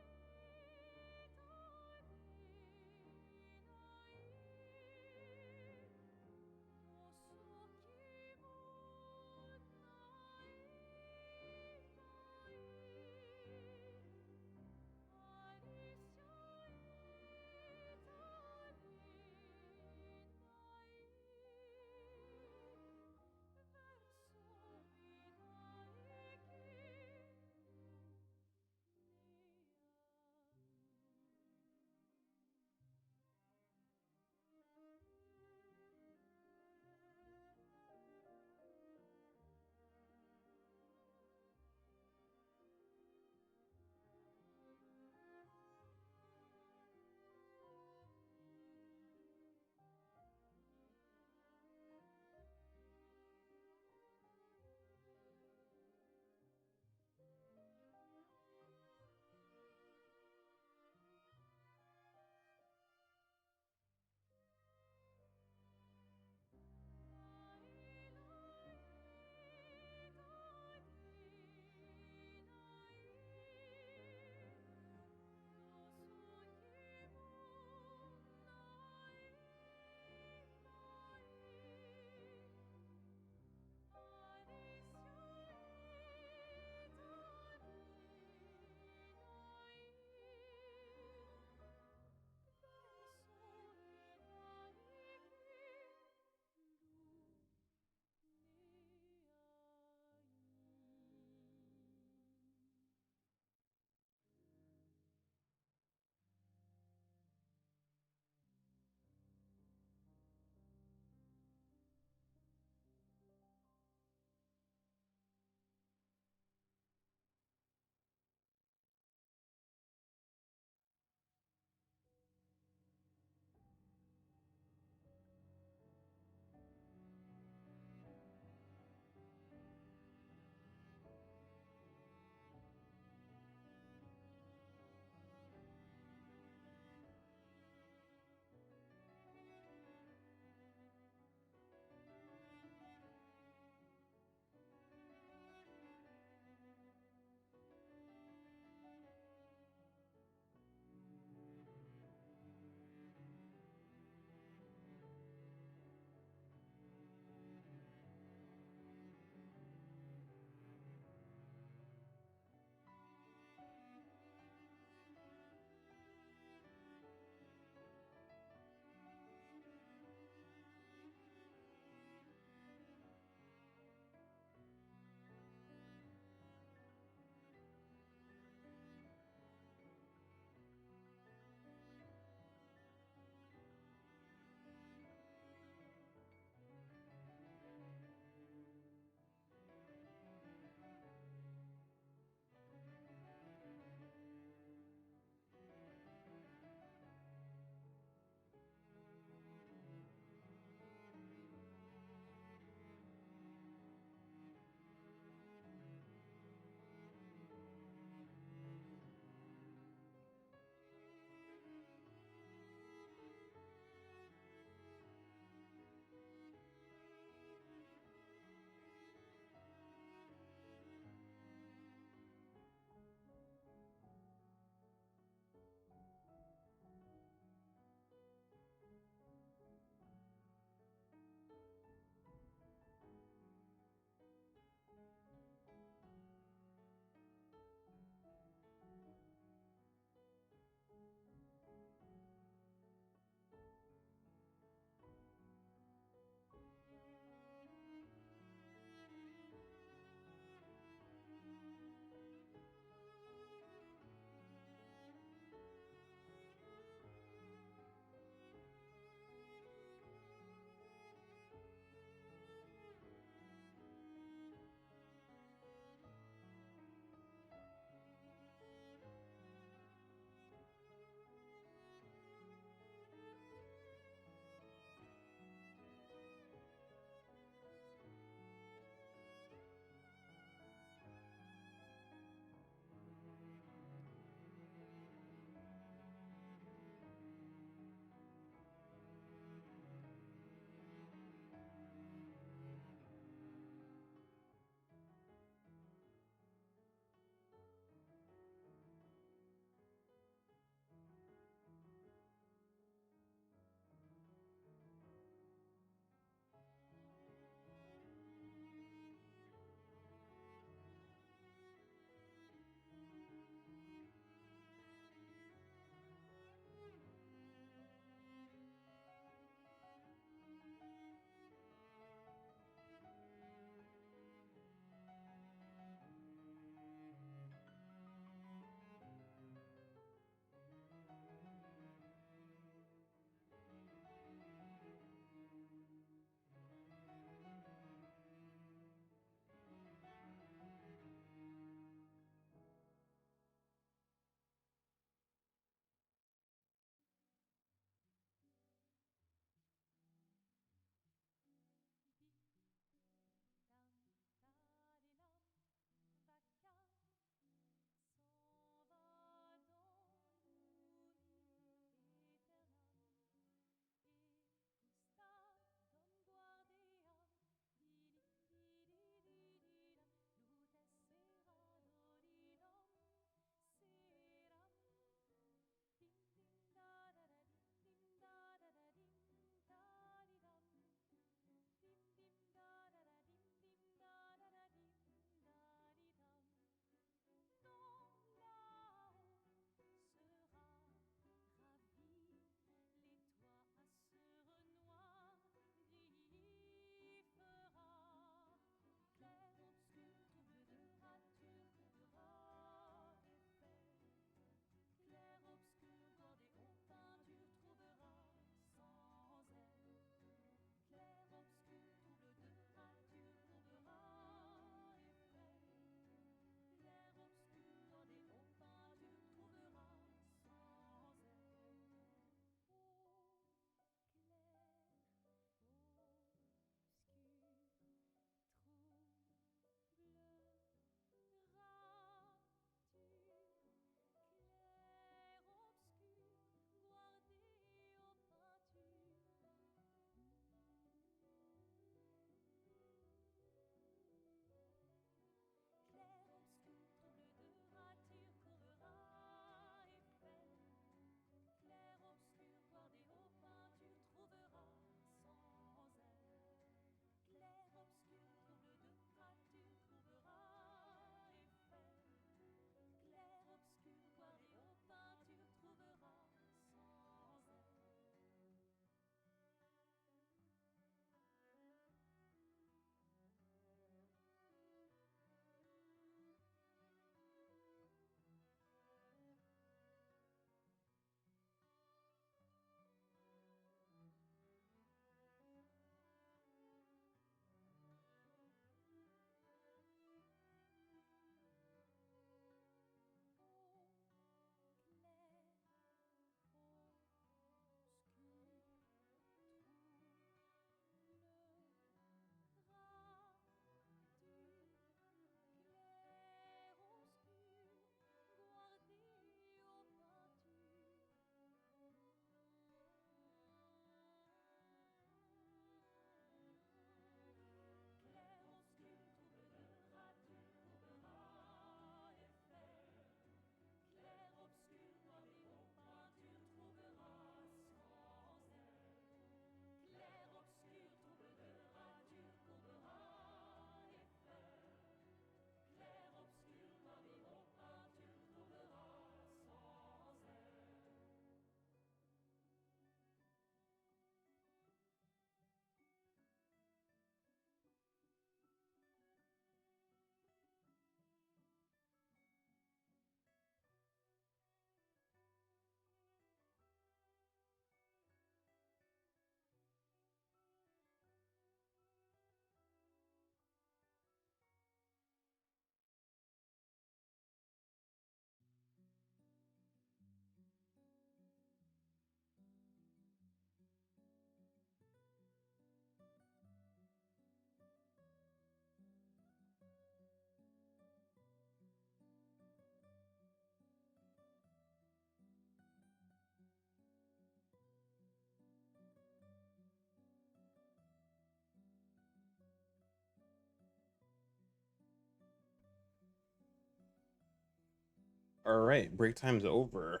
All right, break time's over.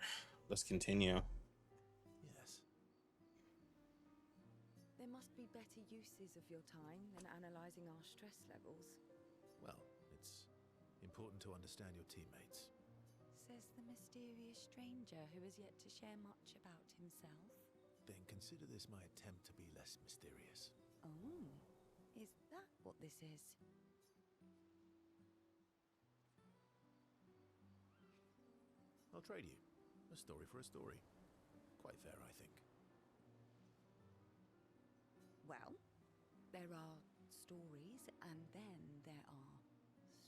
Let's continue. Yes. There must be better uses of your time than analysing our stress levels, Well, it's important to understand your teammates. says the mysterious stranger who has yet to share much about himself. Then consider this my attempt to be less mysterious. Oh, is that what this is? I'll trade you. A story for a story. Quite fair, I think. Well, there are stories, and then there are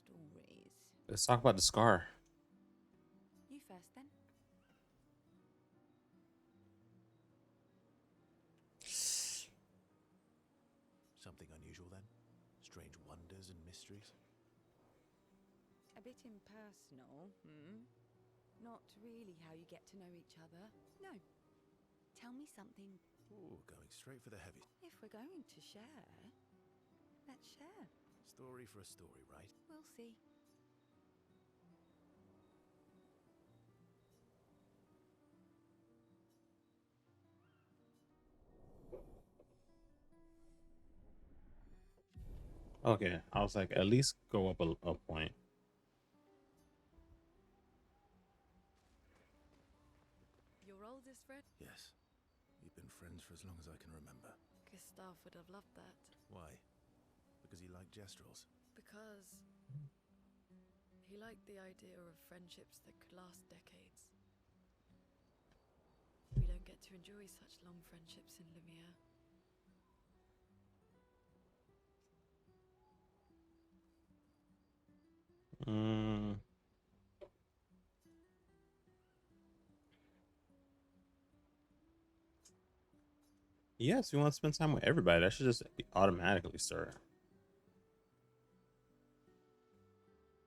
stories. Let's talk about the scar. You first, then. Something unusual then? Strange wonders and mysteries? A bit impersonal, hmm? Not really how you get to know each other. No. Tell me something. Ooh, going straight for the heavy. If we're going to share, let's share. Story for a story, right? We'll see. Okay, I was like, at least go up a point. Your oldest friend? Yes. We've been friends for as long as I can remember. Gustav would have loved that. Why? Because he liked gestrels. Because he liked the idea of friendships that could last decades. We don't get to enjoy such long friendships in Lumiere. Mm. Yes, we want to spend time with everybody. That should just automatically start.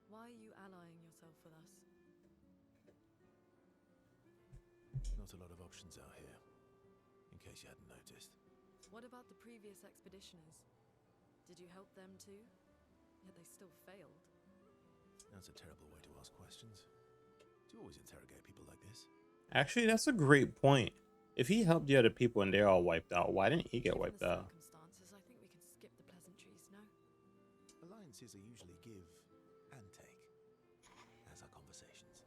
Why are you allying yourself with us? Not a lot of options out here, in case you hadn't noticed. What about the previous expeditioners? Did you help them too? Yet they still failed. That's a terrible way to ask questions. Do you always interrogate people like this? Actually, that's a great point. If he helped the other people and they all wiped out, why didn't he get Given wiped the out? circumstances, I think we can skip the pleasantries, no? Alliances are usually give and take, as are conversations.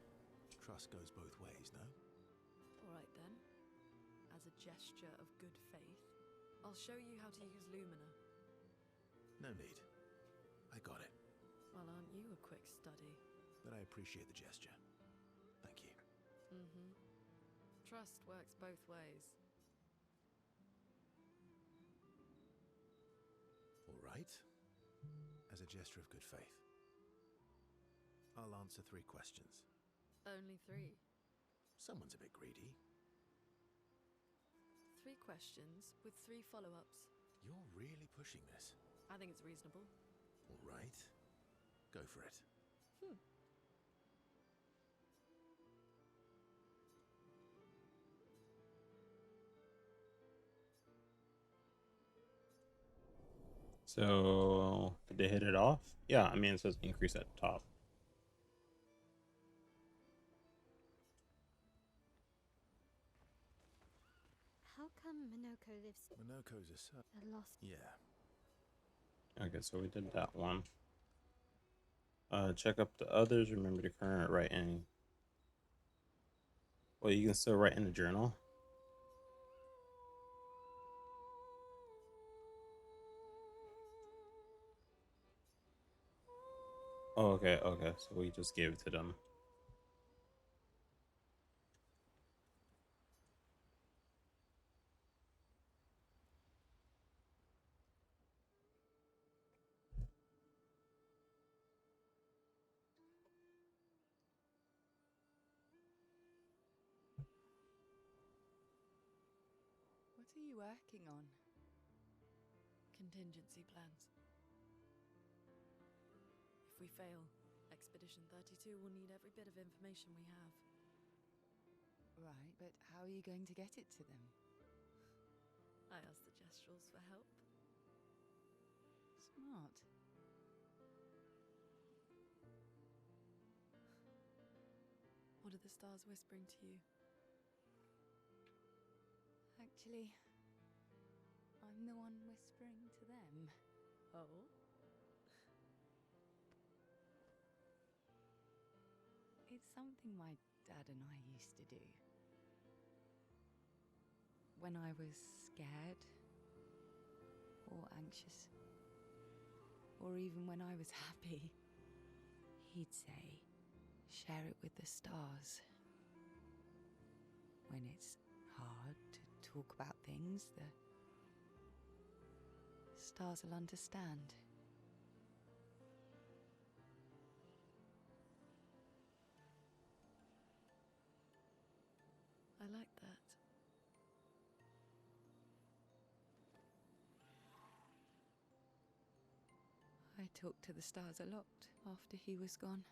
Trust goes both ways, no? Alright then. As a gesture of good faith, I'll show you how to use Lumina. No need. I got it. Well, aren't you a quick study? But I appreciate the gesture. Thank you. Mm-hmm. Trust works both ways. All right. As a gesture of good faith, I'll answer 3 questions. Only 3. Someone's a bit greedy. 3 questions with 3 follow-ups. You're really pushing this. I think it's reasonable. All right. Go for it. So, did they hit it off? Yeah, I mean, it says increase at the top. How come Minoko lives Monoko's a a lost? Yeah. Okay, so we did that one. Check up the others. Remember the current writing. Well, you can still write in the journal. Oh, okay, okay. So we just gave it to them. What are you working on? Contingency plans. If we fail, Expedition 32 will need every bit of information we have. Right, but how are you going to get it to them? I asked the Gestrals for help. Smart. What are the stars whispering to you? Actually, I'm the one whispering to them. Oh? It's something my dad and I used to do. When I was scared, or anxious, or even when I was happy, he'd say, share it with the stars. When it's hard to talk about things, the stars will understand. I like that. I talked to the stars a lot after he was gone.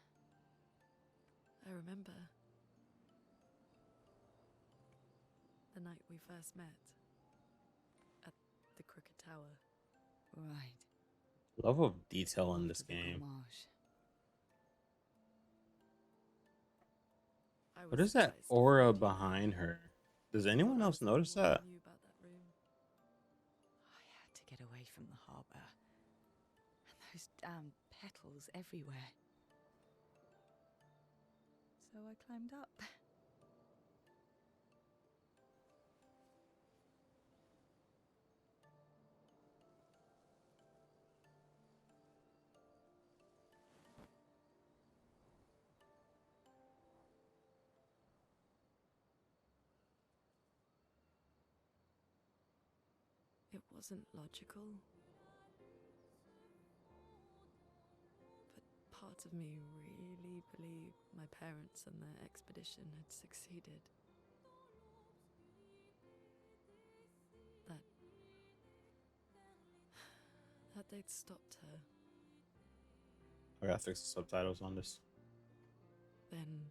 I remember the night we first met at the Crooked Tower. Right. Love of detail in this After the game. Gommage. I was What is that surprised to aura find you behind there. her? Does I anyone thought I else was the only notice one who that? knew about that room. I had to get away from the harbour. And those damn petals everywhere. So I climbed up. It wasn't logical. But part of me really believed my parents and their expedition had succeeded. That they'd stopped her. I gotta fix the subtitles on this. Then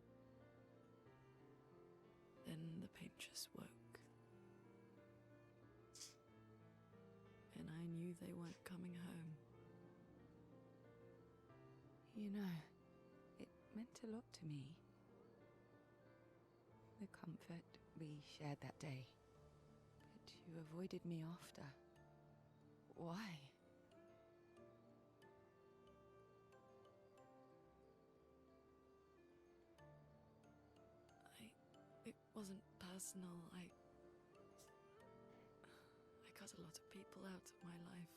the paint just woke. And I knew they weren't coming home. You know, it meant a lot to me. The comfort we shared that day. But you avoided me after. Why? It wasn't personal. I cut a lot of people out of my life.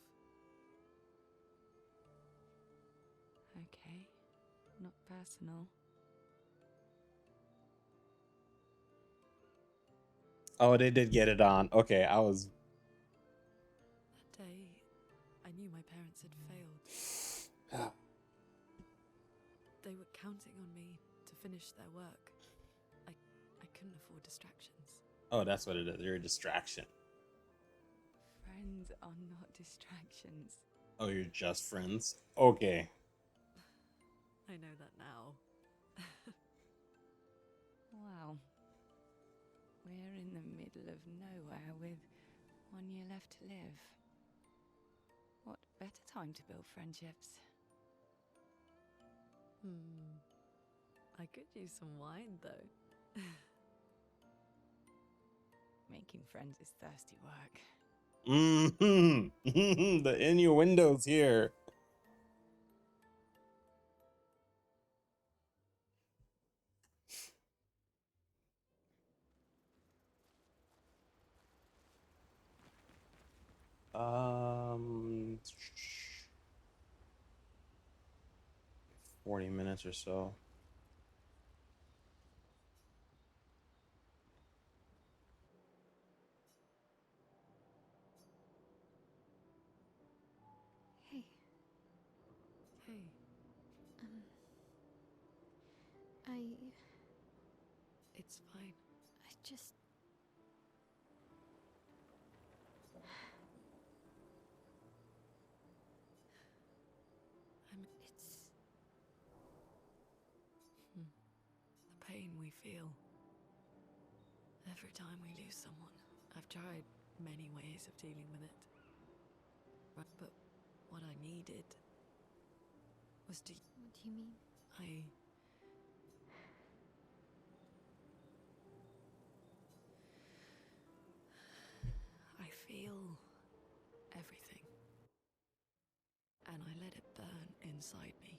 Okay, not personal. Oh, they did get it on. Okay, I was. That day, I knew my parents had failed. They were counting on me to finish their work. I couldn't afford distractions. Oh, that's what it is. You're a distraction. Friends are not distractions. Oh, you're just friends? Okay. I know that now. Wow. We're in the middle of nowhere with 1 year left to live. What better time to build friendships? I could use some wine, though. Making friends is thirsty work. Mm-hmm. The innuendos here. Um, 40 minutes or so. Hey, Hey, it's fine. I just... It's... The pain we feel every time we lose someone. I've tried many ways of dealing with it. But what I needed was to... What do you mean? I inside me.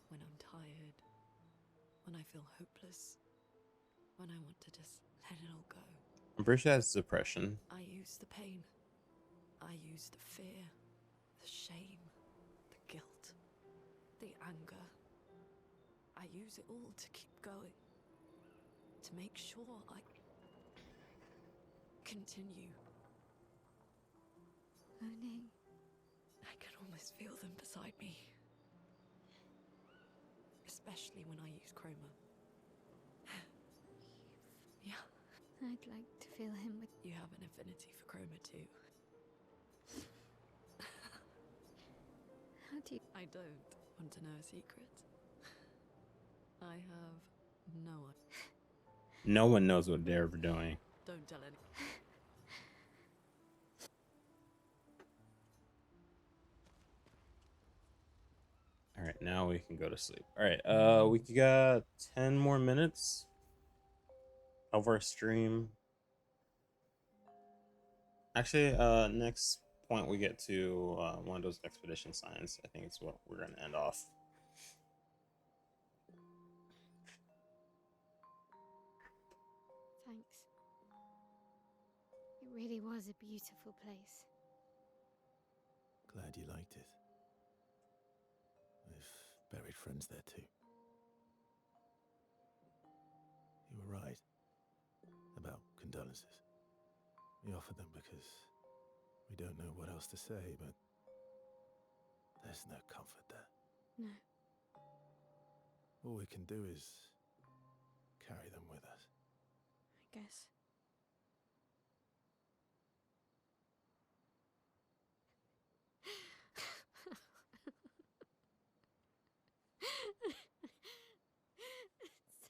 When I'm tired, when I feel hopeless, when I want to just let it all go. I'm pretty sure that's depression. I use the pain. I use the fear, the shame, the guilt, the anger. I use it all to keep going, to make sure I continue. Moaning. I can almost feel them beside me. Especially when I use chroma. Yeah. I'd like to feel him with. You have an affinity for chroma too. How do you. I don't want to know a secret. I have no idea. No one knows what they're doing. Don't tell any. All right, now we can go to sleep. All right, we got 10 more minutes of our stream. Actually, next point we get to one of those expedition signs. I think it's what we're gonna end off. Thanks. It really was a beautiful place. Glad you liked it. We've buried friends there too. You were right about condolences. We offer them because we don't know what else to say, but there's no comfort there. No. All we can do is carry them with us. I guess.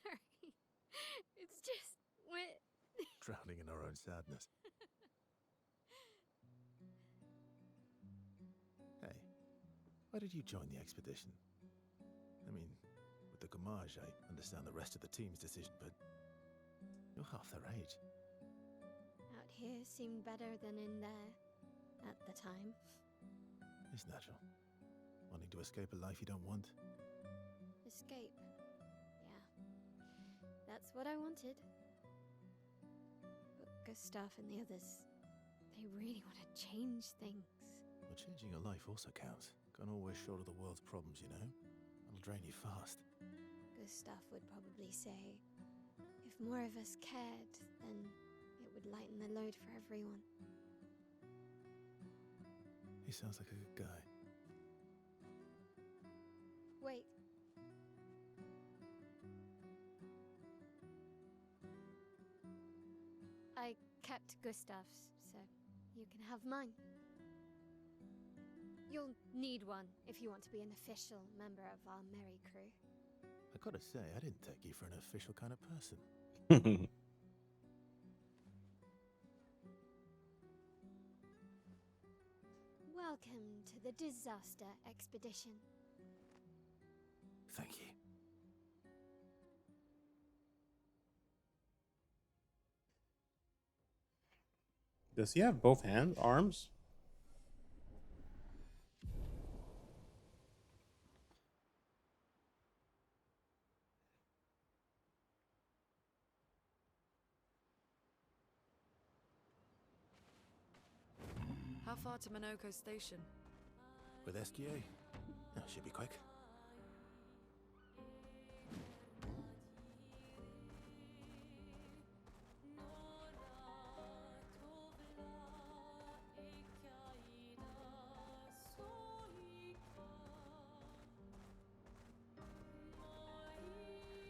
Sorry. It's just wet. Drowning in our own sadness. Hey, why did you join the expedition? I mean, with the Gommage, I understand the rest of the team's decision, but you're half their age. Out here seemed better than in there at the time. It's natural. Wanting to escape a life you don't want. Escape. Yeah. That's what I wanted. But Gustav and the others, they really want to change things. Well, changing your life also counts. Can't always shoulder the world's problems, you know? It'll drain you fast. Gustav would probably say, if more of us cared, then it would lighten the load for everyone. He sounds like a good guy. Wait. I kept Gustav's, so you can have mine. You'll need one if you want to be an official member of our merry crew. I gotta say, I didn't take you for an official kind of person. Welcome to the disaster expedition. Thank you. Does he have both arms? How far to Minoko Station? With SGA? Oh, should be quick.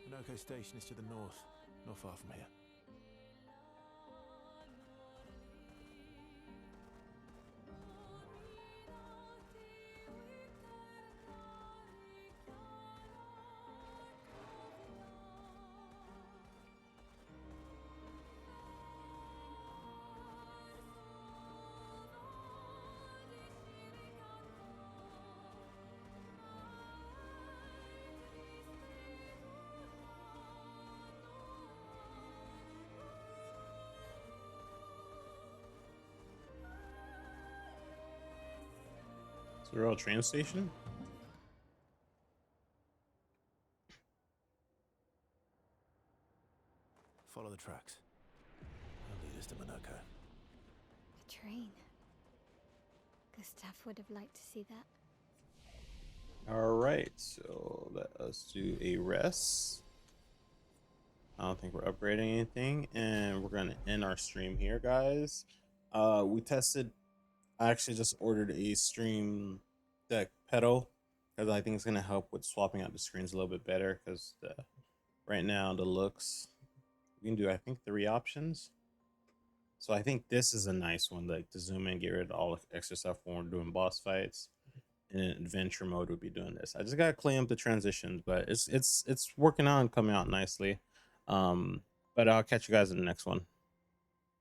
Minoko Station is to the north, not far from here. Is there a train station? Follow the tracks. They'll lead us to Monaco. A train. Gustav would have liked to see that. All right, so let us do a rest. I don't think we're upgrading anything, and we're gonna end our stream here, guys. We tested. I actually just ordered a stream deck pedal because I think it's gonna help with swapping out the screens a little bit better. Because right now the looks, we can do I think 3 options. So I think this is a nice one, like to zoom in, get rid of all the extra stuff when we're doing boss fights. In adventure mode, would be doing this. I just gotta clean up the transitions, but it's working out and coming out nicely. But I'll catch you guys in the next one.